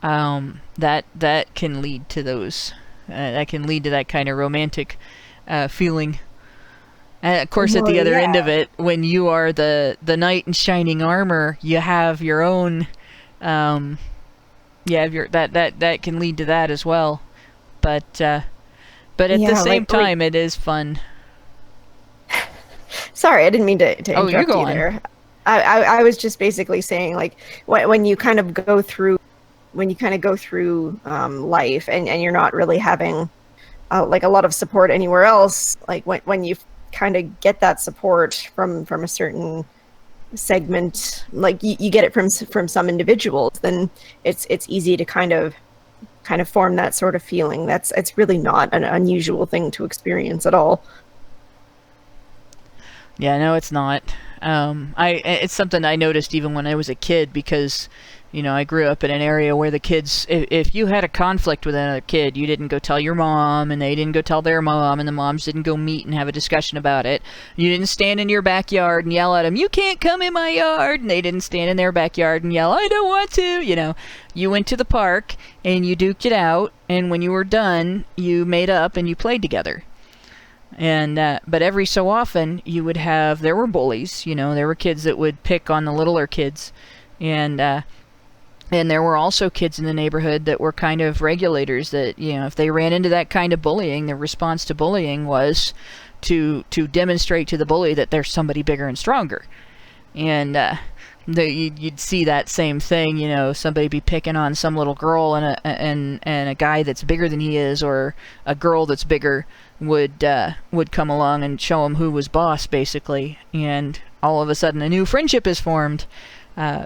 that can lead to those, that can lead to that kind of romantic feeling. And of course, at the other end of it, when you are the knight in shining armor, you have your own, that can lead to that as well. But at the same time, it is fun. Sorry, I didn't mean to interrupt you go there. I was just basically saying, like, when you kind of go through life and you're not really having like a lot of support anywhere else, like when you kind of get that support from a certain segment, like you get it from some individuals, then it's easy to kind of form that sort of feeling. It's really not an unusual thing to experience at all. Yeah, no, it's not. It's something I noticed even when I was a kid, because I grew up in an area where the kids, if you had a conflict with another kid, you didn't go tell your mom, and they didn't go tell their mom, and the moms didn't go meet and have a discussion about it. You didn't stand in your backyard and yell at them, you can't come in my yard, and they didn't stand in their backyard and yell, I don't want to, You went to the park, and you duked it out, and when you were done, you made up and you played together. And but every so often, there were bullies, there were kids that would pick on the littler kids, and there were also kids in the neighborhood that were kind of regulators that, if they ran into that kind of bullying, the response to bullying was to demonstrate to the bully that there's somebody bigger and stronger. And you'd see that same thing, somebody be picking on some little girl, and a guy that's bigger than he is, or a girl that's bigger would come along and show him who was boss, basically. And all of a sudden a new friendship is formed.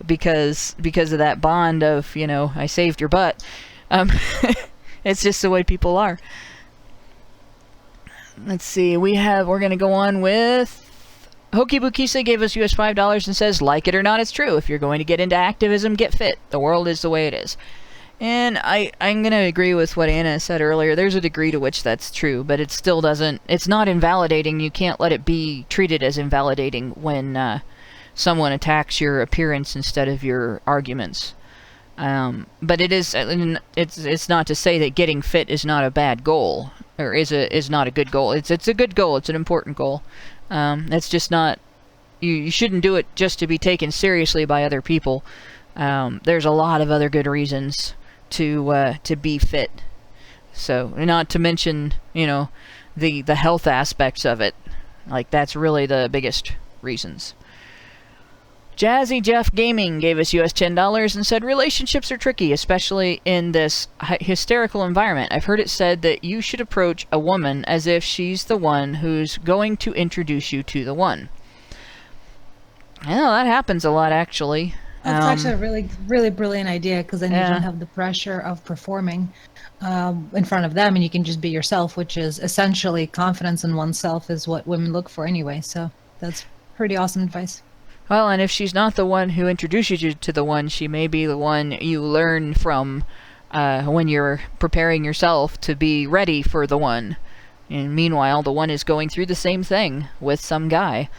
Because of that bond of, I saved your butt. It's just the way people are. Let's see, we're going to go on with... Hoki Bukise gave us US $5 and says, like it or not, it's true. If you're going to get into activism, get fit. The world is the way it is. And I'm going to agree with what Anna said earlier. There's a degree to which that's true, but it still doesn't... It's not invalidating. You can't let it be treated as invalidating when... someone attacks your appearance instead of your arguments. But it's not to say that getting fit is not a bad goal, or is not a good goal. It's a good goal. It's an important goal. It's just not, you shouldn't do it just to be taken seriously by other people. There's a lot of other good reasons to be fit. So, not to mention, the health aspects of it. Like, that's really the biggest reasons. Jazzy Jeff Gaming gave us US $10 and said, relationships are tricky, especially in this hysterical environment. I've heard it said that you should approach a woman as if she's the one who's going to introduce you to the one. Well, that happens a lot, actually. That's actually a really, really brilliant idea, because then you don't have the pressure of performing in front of them, and you can just be yourself, which is essentially confidence in oneself is what women look for anyway. So that's pretty awesome advice. Well, and if she's not the one who introduces you to the one, she may be the one you learn from when you're preparing yourself to be ready for the one. And meanwhile, the one is going through the same thing with some guy,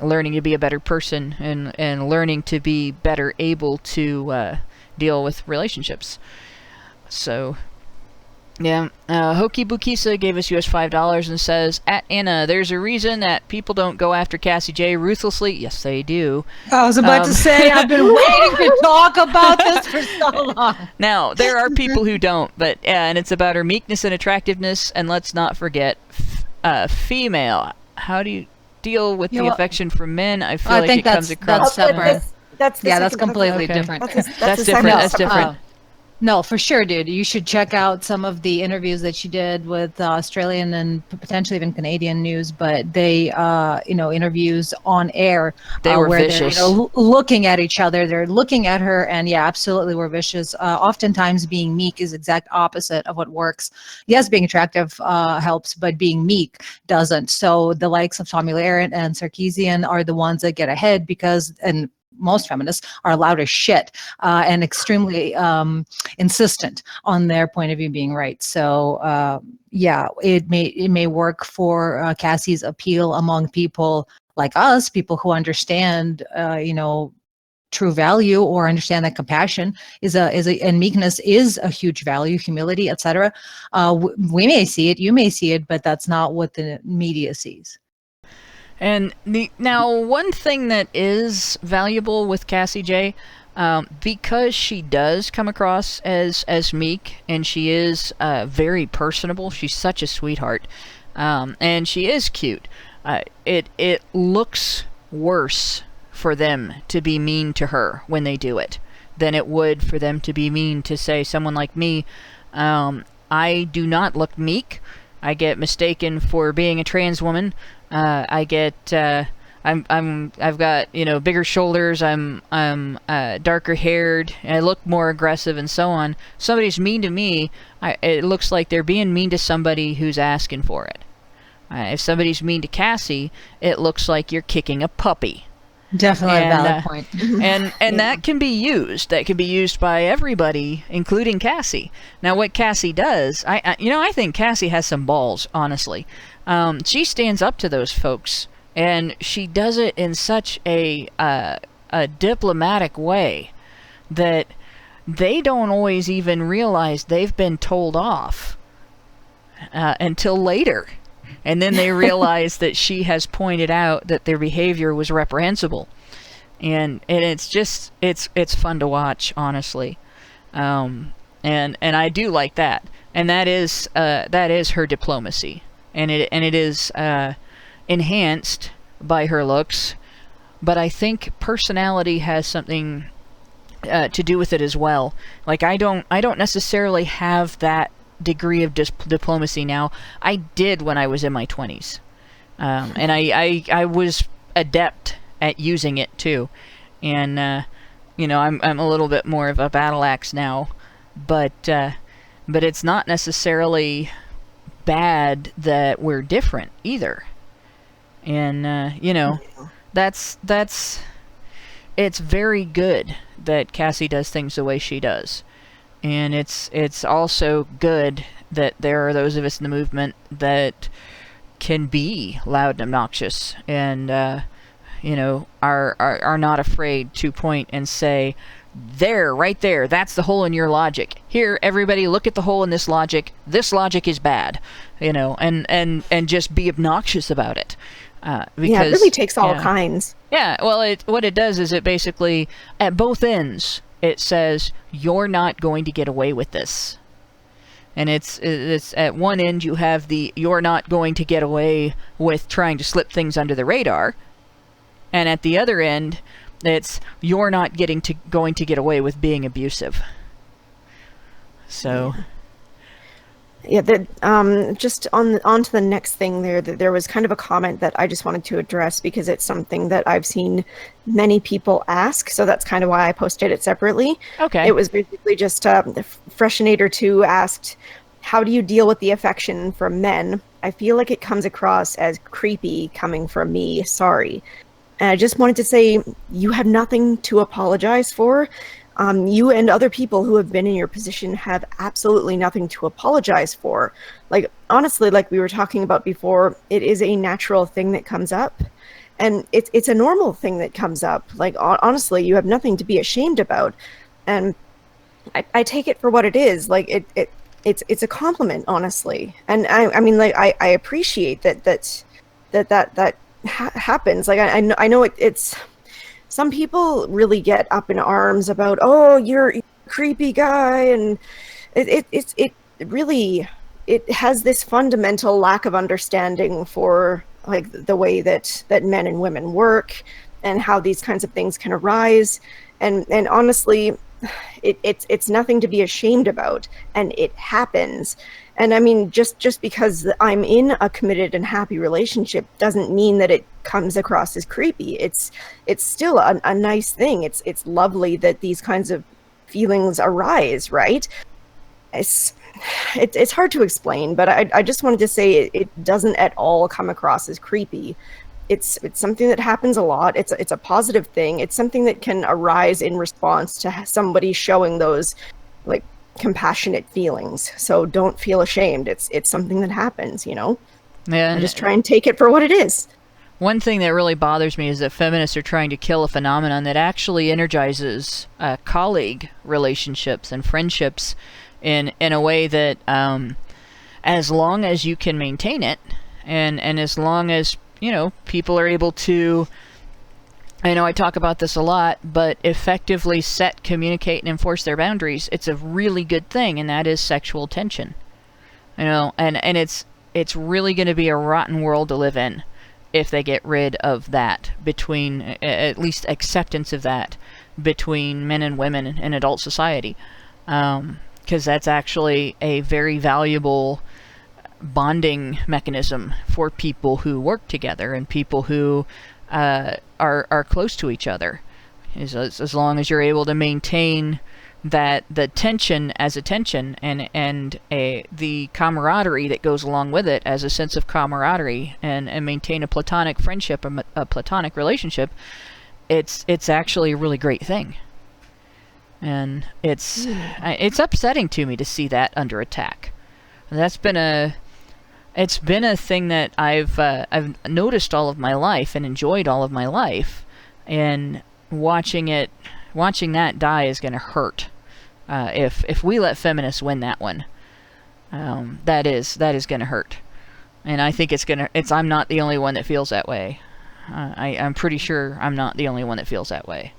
learning to be a better person and learning to be better able to deal with relationships. So, yeah. Hoki Bukisa gave us US $5 and says, at Anna, there's a reason that people don't go after Cassie J ruthlessly. Yes, they do. I was about to say, I've been waiting to talk about this for so long. Now, there are people who don't, but and it's about her meekness and attractiveness, and let's not forget female. How do you deal with the affection from men? I feel like it comes across separate. That's completely different. That's different. That's different. No, for sure, dude. You should check out some of the interviews that she did with Australian and potentially even Canadian news, but they, interviews on air. They were where vicious. They're, looking at each other. They're looking at her, and yeah, absolutely were vicious. Oftentimes being meek is exact opposite of what works. Yes, being attractive helps, but being meek doesn't. So the likes of Tommy Lahren and Sarkeesian are the ones that get ahead because, and most feminists are loud as shit and extremely insistent on their point of view being right. So yeah, it may work for Cassie's appeal among people like us, people who understand true value or understand that compassion and meekness is a huge value, humility, etc. We may see it, you may see it, but that's not what the media sees. And now one thing that is valuable with Cassie J, because she does come across as meek, and she is very personable. She's such a sweetheart, and she is cute. It looks worse for them to be mean to her when they do it than it would for them to be mean to, say, someone like me. I do not look meek. I get mistaken for being a trans woman. I've got, bigger shoulders. I'm darker haired. And I look more aggressive and so on. Somebody's mean to me. It looks like they're being mean to somebody who's asking for it. If somebody's mean to Cassie, it looks like you're kicking a puppy. Definitely a valid point. and that can be used. That can be used by everybody, including Cassie. Now, what Cassie does, I think Cassie has some balls, honestly. She stands up to those folks, and she does it in such a diplomatic way that they don't always even realize they've been told off until later. And then they realize that she has pointed out that their behavior was reprehensible. And it's just, it's fun to watch, honestly. And I do like that. And that is her diplomacy. And it is enhanced by her looks. But I think personality has something to do with it as well. Like, I don't necessarily have that degree of diplomacy now. I did when I was in my 20s, and I was adept at using it too. And I'm a little bit more of a battle axe now, but it's not necessarily bad that we're different either. And that's it's very good that Cassie does things the way she does. And it's also good that there are those of us in the movement that can be loud and obnoxious, and are not afraid to point and say, "There, right there, that's the hole in your logic. Here, everybody, look at the hole in this logic. This logic is bad," and just be obnoxious about it. Because, it really takes all kinds. Yeah, well, what it does is it basically, at both ends, it says, you're not going to get away with this. And it's at one end you have the, you're not going to get away with trying to slip things under the radar. And at the other end, you're not going to get away with being abusive. So. Yeah, just on to the next thing there was kind of a comment that I just wanted to address because it's something that I've seen many people ask, so that's kind of why I posted it separately. Okay. It was basically just the Freshinator 2 asked, how do you deal with the affection from men? I feel like it comes across as creepy coming from me, sorry. And I just wanted to say, you have nothing to apologize for. You and other people who have been in your position have absolutely nothing to apologize for. Like, honestly, like we were talking about before, it is a natural thing that comes up. And it's a normal thing that comes up. Like, honestly, you have nothing to be ashamed about. And I take it for what it is. Like, it's a compliment, honestly. And I mean, like, I appreciate that happens. Like, I know it's... Some people really get up in arms about, oh, you're a creepy guy, and it really has this fundamental lack of understanding for like the way that men and women work and how these kinds of things can arise, and honestly, it's nothing to be ashamed about, and it happens. And I mean, just because I'm in a committed and happy relationship doesn't mean that it comes across as creepy. It's still a nice thing. It's lovely that these kinds of feelings arise, right? It's hard to explain, but I just wanted to say it doesn't at all come across as creepy. It's something that happens a lot. It's a positive thing. It's something that can arise in response to somebody showing those like compassionate feelings. So don't feel ashamed. It's something that happens, you know? Yeah. And just try and take it for what it is. One thing that really bothers me is that feminists are trying to kill a phenomenon that actually energizes colleague relationships and friendships in a way that as long as you can maintain it and as long as, you know, people are able to, I know I talk about this a lot, but effectively set, communicate, and enforce their boundaries, it's a really good thing, and that is sexual tension. You know, and it's really going to be a rotten world to live in if they get rid of that between, at least acceptance of that between men and women in adult society. Because that's actually a very valuable bonding mechanism for people who work together and people who are close to each other. As long as you're able to maintain that the tension as a tension and the camaraderie that goes along with it as a sense of camaraderie and maintain a platonic friendship, a platonic relationship, it's actually a really great thing. And it's upsetting to me to see that under attack. It's been a thing that I've noticed all of my life and enjoyed all of my life, and watching that die is going to hurt. If we let feminists win that one, that is going to hurt, and I think I'm not the only one that feels that way. I'm pretty sure I'm not the only one that feels that way.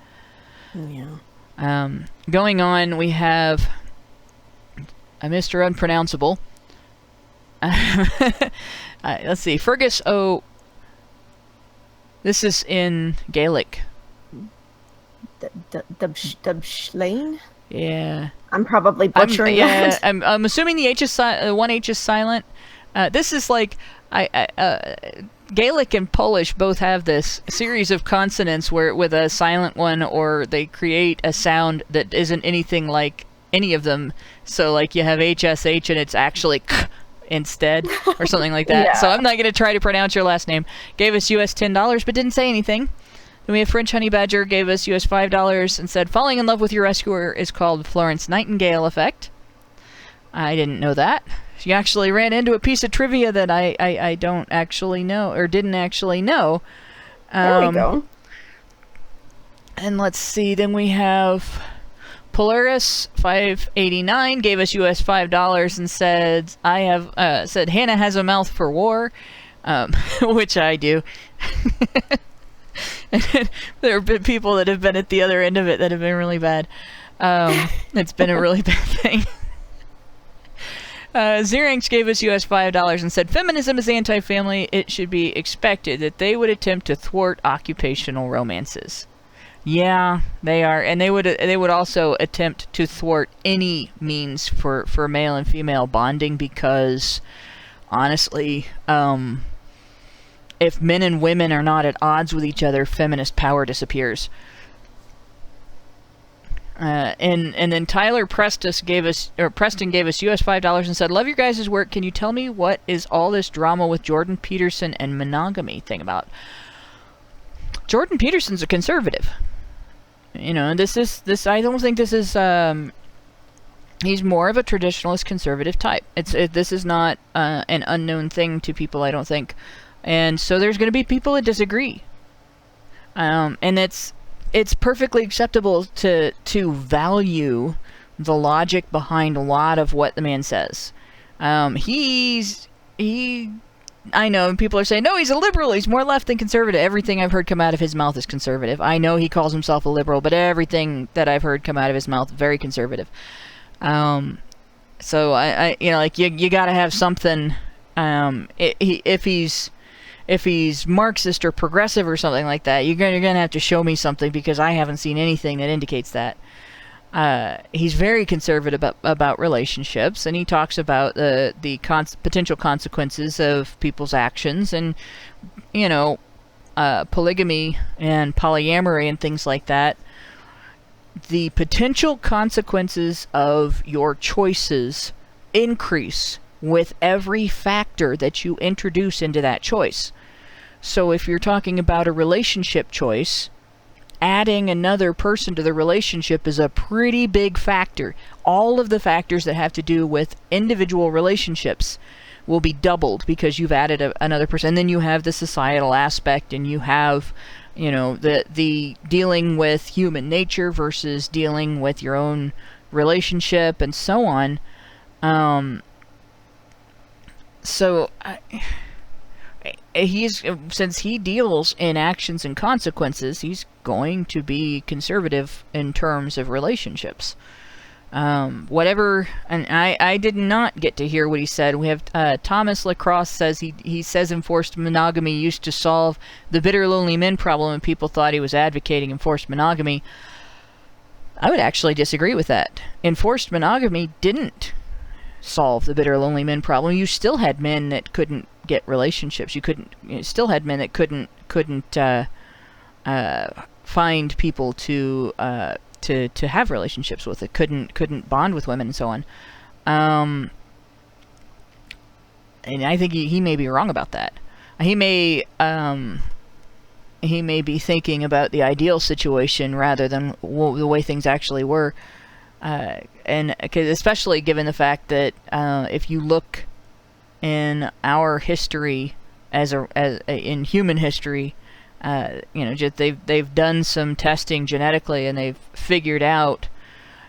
Yeah. Going on, we have a Mr. Unpronounceable. Let's see, Fergus O. This is in Gaelic. Dubshlane? Yeah. I'm probably butchering that. I'm assuming the H is one H is silent. This is like Gaelic and Polish both have this series of consonants where with a silent one, or they create a sound that isn't anything like any of them. So like you have HSH and it's actually k instead, or something like that. Yeah. So I'm not going to try to pronounce your last name. Gave us US $10, but didn't say anything. Then we have French Honey Badger, gave us US $5 and said, falling in love with your rescuer is called Florence Nightingale effect. I didn't know that. She actually ran into a piece of trivia that I don't actually know, or didn't actually know. There we go. And let's see, then we have Polaris 589 gave us US $5 and said, said Hannah has a mouth for war, which I do. And there have been people that have been at the other end of it that have been really bad. It's been a really bad thing. Xeranx gave us US $5 and said, feminism is anti-family. It should be expected that they would attempt to thwart occupational romances. Yeah, they are, and they would also attempt to thwart any means for male and female bonding because, honestly, if men and women are not at odds with each other, feminist power disappears. And then Tyler Preston gave us US $5 and said, "Love your guys' work. Can you tell me what is all this drama with Jordan Peterson and monogamy thing about?" Jordan Peterson's a conservative. You know, this. I don't think this is. He's more of a traditionalist conservative type. This is not an unknown thing to people, I don't think. And so there's going to be people that disagree. And it's perfectly acceptable to value the logic behind a lot of what the man says. I know people are saying, no, he's a liberal, he's more left than conservative. Everything I've heard come out of his mouth is conservative. I know he calls himself a liberal, but everything that I've heard come out of his mouth is very conservative. So I you know, like you got to have something. If he's Marxist or progressive or something like that, you're gonna have to show me something, because I haven't seen anything that indicates that. He's very conservative about relationships, and he talks about the potential consequences of people's actions, and you know, polygamy and polyamory and things like that. The potential consequences of your choices increase with every factor that you introduce into that choice. So if you're talking about a relationship choice, adding another person to the relationship is a pretty big factor. All of the factors that have to do with individual relationships will be doubled because you've added another person. And then you have the societal aspect, and you have, you know, the dealing with human nature versus dealing with your own relationship and so on. Since he deals in actions and consequences, he's going to be conservative in terms of relationships. Whatever, and I did not get to hear what he said. We have Thomas Lacrosse says he says enforced monogamy used to solve the bitter lonely men problem, and people thought he was advocating enforced monogamy. I would actually disagree with that. Enforced monogamy didn't solve the bitter lonely men problem. You still had men that couldn't get relationships. You still had men that couldn't find people to have relationships with. It couldn't bond with women and so on. And I think he may be wrong about that. He may be thinking about the ideal situation rather than the way things actually were. And especially given the fact that if you look in our history, in human history, you know, they've done some testing genetically, and they've figured out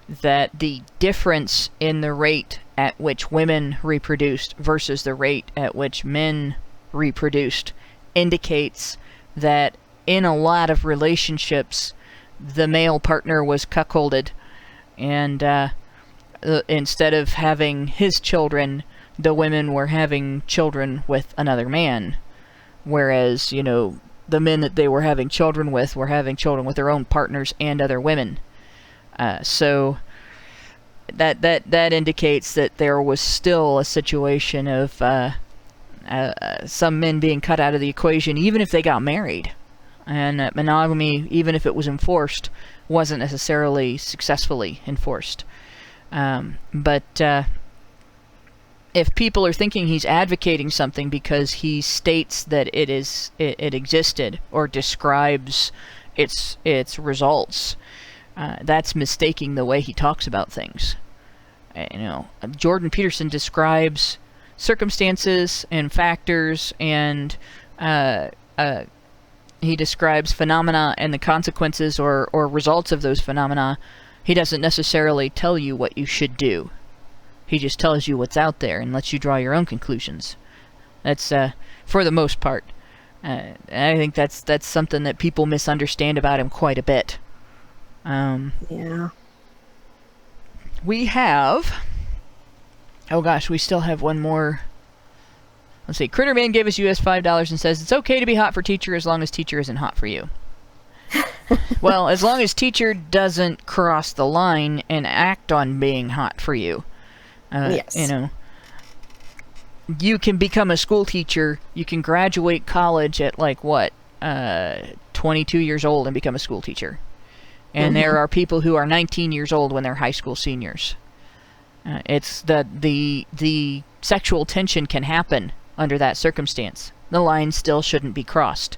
that the difference in the rate at which women reproduced versus the rate at which men reproduced indicates that in a lot of relationships, the male partner was cuckolded, and instead of having his children, the women were having children with another man, whereas, you know, the men that they were having children with were having children with their own partners and other women. So that indicates that there was still a situation of some men being cut out of the equation, even if they got married, and monogamy, even if it was enforced, wasn't necessarily successfully enforced. But if people are thinking he's advocating something because he states that it existed or describes its results, that's mistaking the way he talks about things. You know, Jordan Peterson describes circumstances and factors, and he describes phenomena and the consequences or results of those phenomena. He doesn't necessarily tell you what you should do. He just tells you what's out there and lets you draw your own conclusions. That's for the most part. I think that's something that people misunderstand about him quite a bit. Yeah. We have... Oh gosh, we still have one more. Let's see. Critterman gave us US $5 and says, it's okay to be hot for teacher as long as teacher isn't hot for you. Well, as long as teacher doesn't cross the line and act on being hot for you. Yes. You know, you can become a school teacher. You can graduate college at, like, what, 22 years old and become a school teacher. And there are people who are 19 years old when they're high school seniors. It's the sexual tension can happen under that circumstance. The line still shouldn't be crossed.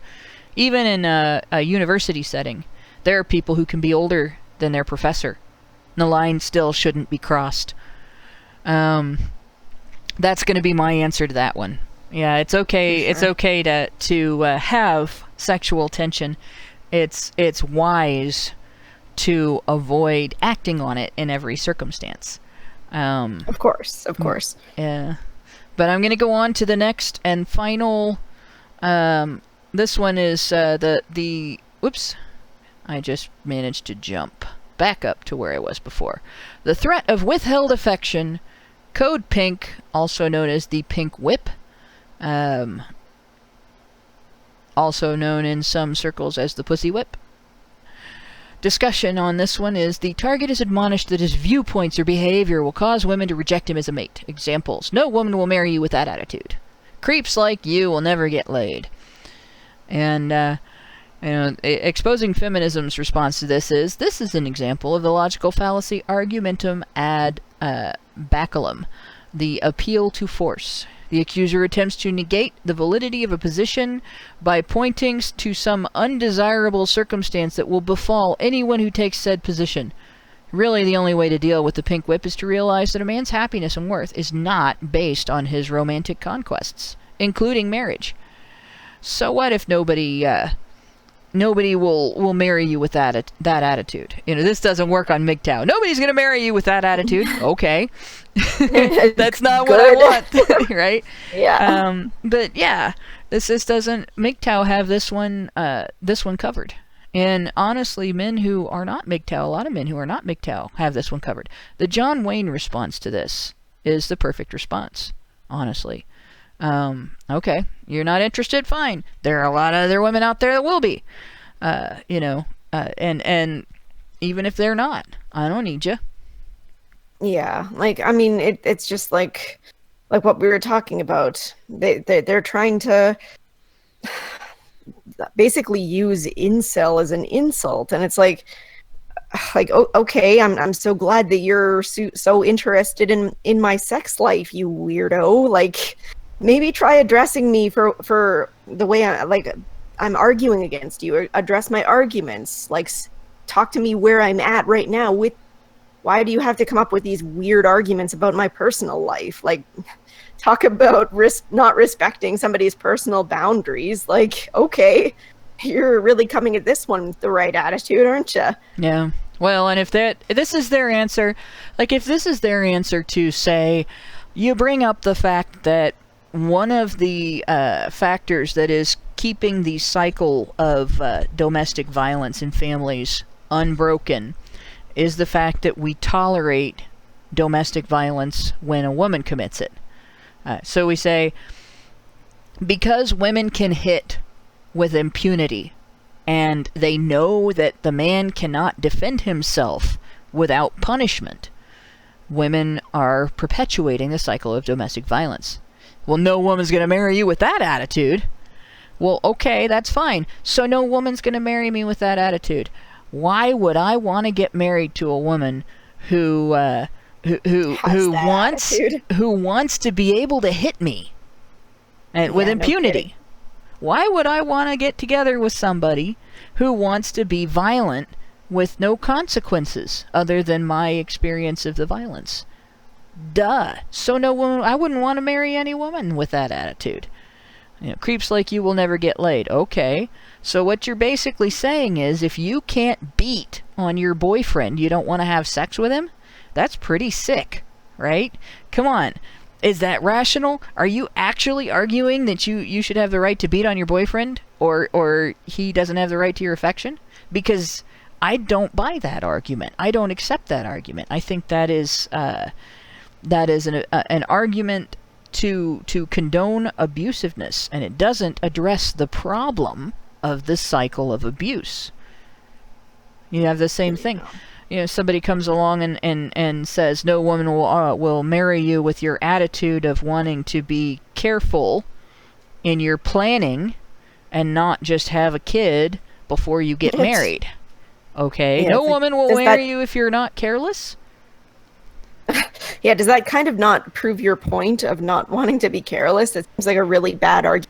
Even in a university setting, there are people who can be older than their professor. The line still shouldn't be crossed. That's going to be my answer to that one. Yeah, it's okay. Sure. It's okay to have sexual tension. It's wise to avoid acting on it in every circumstance. Of course. Yeah. But I'm going to go on to the next and final. This one is the whoops. I just managed to jump back up to where I was before. The threat of withheld affection, code pink, also known as the pink whip, also known in some circles as the pussy whip. Discussion on this one is the target is admonished that his viewpoints or behavior will cause women to reject him as a mate. Examples: no woman will marry you with that attitude. Creeps like you will never get laid. And exposing feminism's response to this is an example of the logical fallacy argumentum ad baculum, the appeal to force. The accuser attempts to negate the validity of a position by pointing to some undesirable circumstance that will befall anyone who takes said position. Really, the only way to deal with the pink whip is to realize that a man's happiness and worth is not based on his romantic conquests, including marriage. So what if nobody will marry you with that attitude? You know, this doesn't work on MGTOW. Nobody's going to marry you with that attitude. Okay. That's not what I want, right? Yeah. But yeah, this doesn't MGTOW have this one covered. And honestly, men who are not MGTOW, a lot of men who are not MGTOW have this one covered. The John Wayne response to this is the perfect response, honestly. Okay, you're not interested? Fine. There are a lot of other women out there that will be. And even if they're not, I don't need you. Yeah, like, I mean, it's just like what we were talking about. They're trying to basically use incel as an insult, and it's like oh, okay, I'm so glad that you're so interested in my sex life, you weirdo. Like, maybe try addressing me for the way I'm arguing against you, or address my arguments. Like, talk to me where I'm at right now. Why do you have to come up with these weird arguments about my personal life? Like, talk about not respecting somebody's personal boundaries. Like, okay, you're really coming at this one with the right attitude, aren't you? Yeah. Well, and if this is their answer, like, if this is their answer to, say, you bring up the fact that one of the factors that is keeping the cycle of domestic violence in families unbroken is the fact that we tolerate domestic violence when a woman commits it. So we say, because women can hit with impunity, and they know that the man cannot defend himself without punishment, women are perpetuating the cycle of domestic violence. Well, no woman's going to marry you with that attitude. Well, okay, that's fine. So no woman's going to marry me with that attitude. Why would I want to get married to a woman who wants to be able to hit me with impunity? No, why would I want to get together with somebody who wants to be violent with no consequences other than my experience of the violence? Duh. So no woman, I wouldn't want to marry any woman with that attitude. You know, creeps like you will never get laid. Okay. So what you're basically saying is, if you can't beat on your boyfriend, you don't want to have sex with him? That's pretty sick, right? Come on. Is that rational? Are you actually arguing that you should have the right to beat on your boyfriend, or he doesn't have the right to your affection? Because I don't buy that argument. I don't accept that argument. I think that is an argument to condone abusiveness, and it doesn't address the problem of the cycle of abuse. You have the same thing. Somebody comes along and says, no woman will marry you with your attitude of wanting to be careful in your planning and not just have a kid before you get married. Okay? No woman will marry you if you're not careless. Yeah, does that kind of not prove your point of not wanting to be careless? It seems like a really bad argument.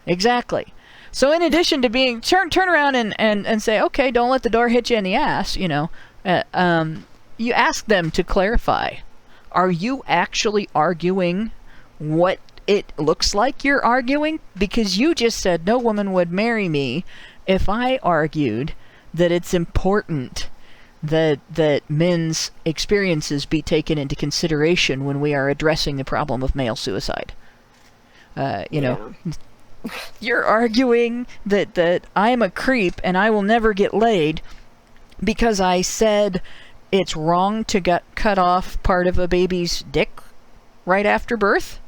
Exactly. So in addition to being turn around and say, okay, don't let the door hit you in the ass, you ask them to clarify. Are you actually arguing what it looks like you're arguing? Because you just said no woman would marry me if I argued that it's important that men's experiences be taken into consideration when we are addressing the problem of male suicide. You're arguing that I'm a creep and I will never get laid because I said it's wrong to cut off part of a baby's dick right after birth?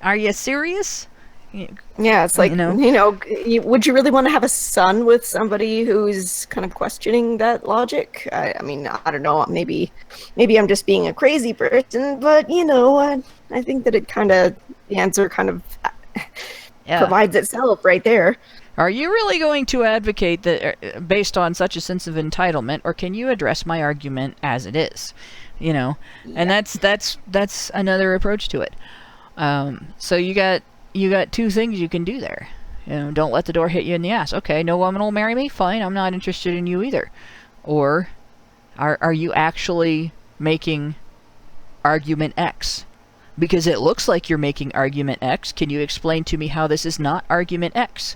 Are you serious? Yeah, it's like, would you really want to have a son with somebody who's kind of questioning that logic? I mean, I don't know, maybe I'm just being a crazy person, but, I think that the answer kind of provides itself right there. Are you really going to advocate that based on such a sense of entitlement, or can you address my argument as it is? And that's another approach to it. So you got two things you can do there. Don't let the door hit you in the ass. Okay, no woman will marry me. Fine, I'm not interested in you either. Or are you actually making argument X? Because it looks like you're making argument X. Can you explain to me how this is not argument X?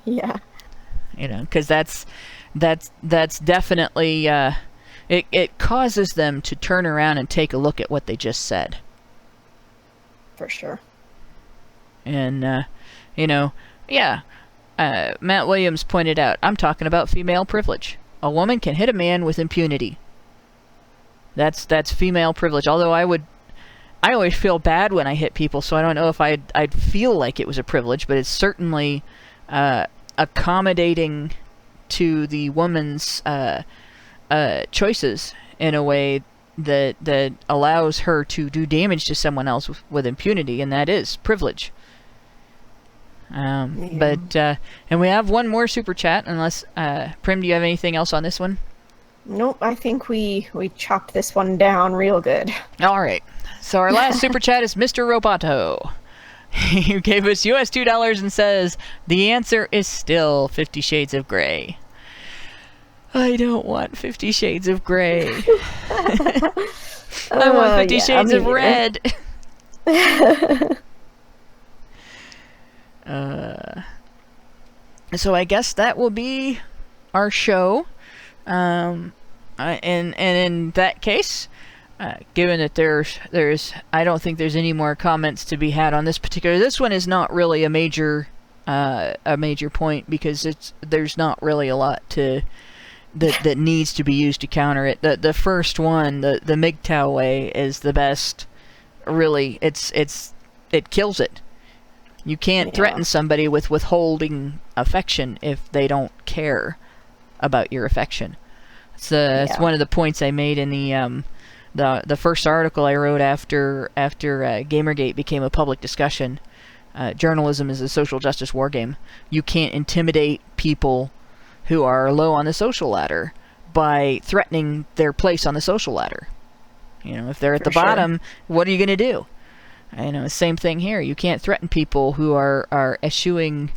Yeah. Because that's definitely it causes them to turn around and take a look at what they just said. For sure. And Matt Williams pointed out, I'm talking about female privilege. A woman can hit a man with impunity. That's female privilege. Although I always feel bad when I hit people, so I don't know if I'd feel like it was a privilege, but it's certainly accommodating to the woman's choices in a way that allows her to do damage to someone else with impunity, and that is privilege. But and we have one more super chat, unless Prim, do you have anything else on this one? Nope, I think we chopped this one down real good. All right. So our last super chat is Mr. Roboto. He gave us US $2 and says, the answer is still 50 Shades of Grey. I don't want 50 Shades of Grey. I want 50 Shades of Red. So I guess that will be our show. And in that case, given that there's I don't think there's any more comments to be had on this particular. This one is not really a major point because there's not really a lot that needs to be used to counter it. The first one, the MGTOW way, is the best. Really, it kills it. You can't threaten somebody with withholding affection if they don't care about your affection. It's one of the points I made in the first article I wrote after Gamergate became a public discussion. Journalism is a social justice war game. You can't intimidate people who are low on the social ladder by threatening their place on the social ladder. If they're at the bottom, what are you going to do? Same thing here. You can't threaten people who are eschewing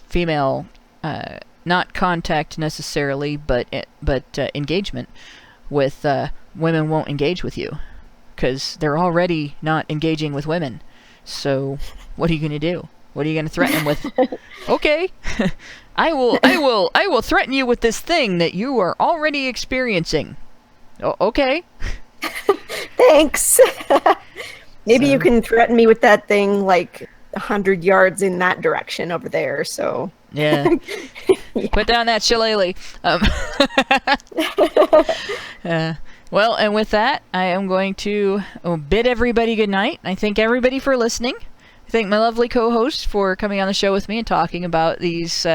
female, not contact necessarily, but engagement with women won't engage with you because they're already not engaging with women. So what are you going to do? What are you going to threaten them with? Okay, I will threaten you with this thing that you are already experiencing. Okay. Thanks. Maybe you can threaten me with that thing like 100 yards in that direction over there. So yeah. Put down that shillelagh. Well, and with that, I am going to bid everybody good night. I thank everybody for listening. I thank my lovely co-host for coming on the show with me and talking about these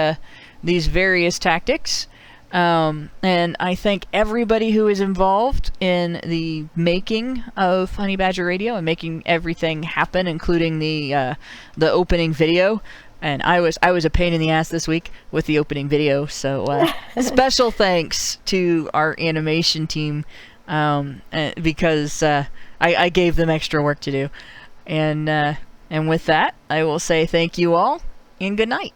various tactics. And I thank everybody who is involved in the making of Honey Badger Radio and making everything happen, including the opening video. And I was a pain in the ass this week with the opening video, so special thanks to our animation team, because I gave them extra work to do. And with that, I will say thank you all and good night.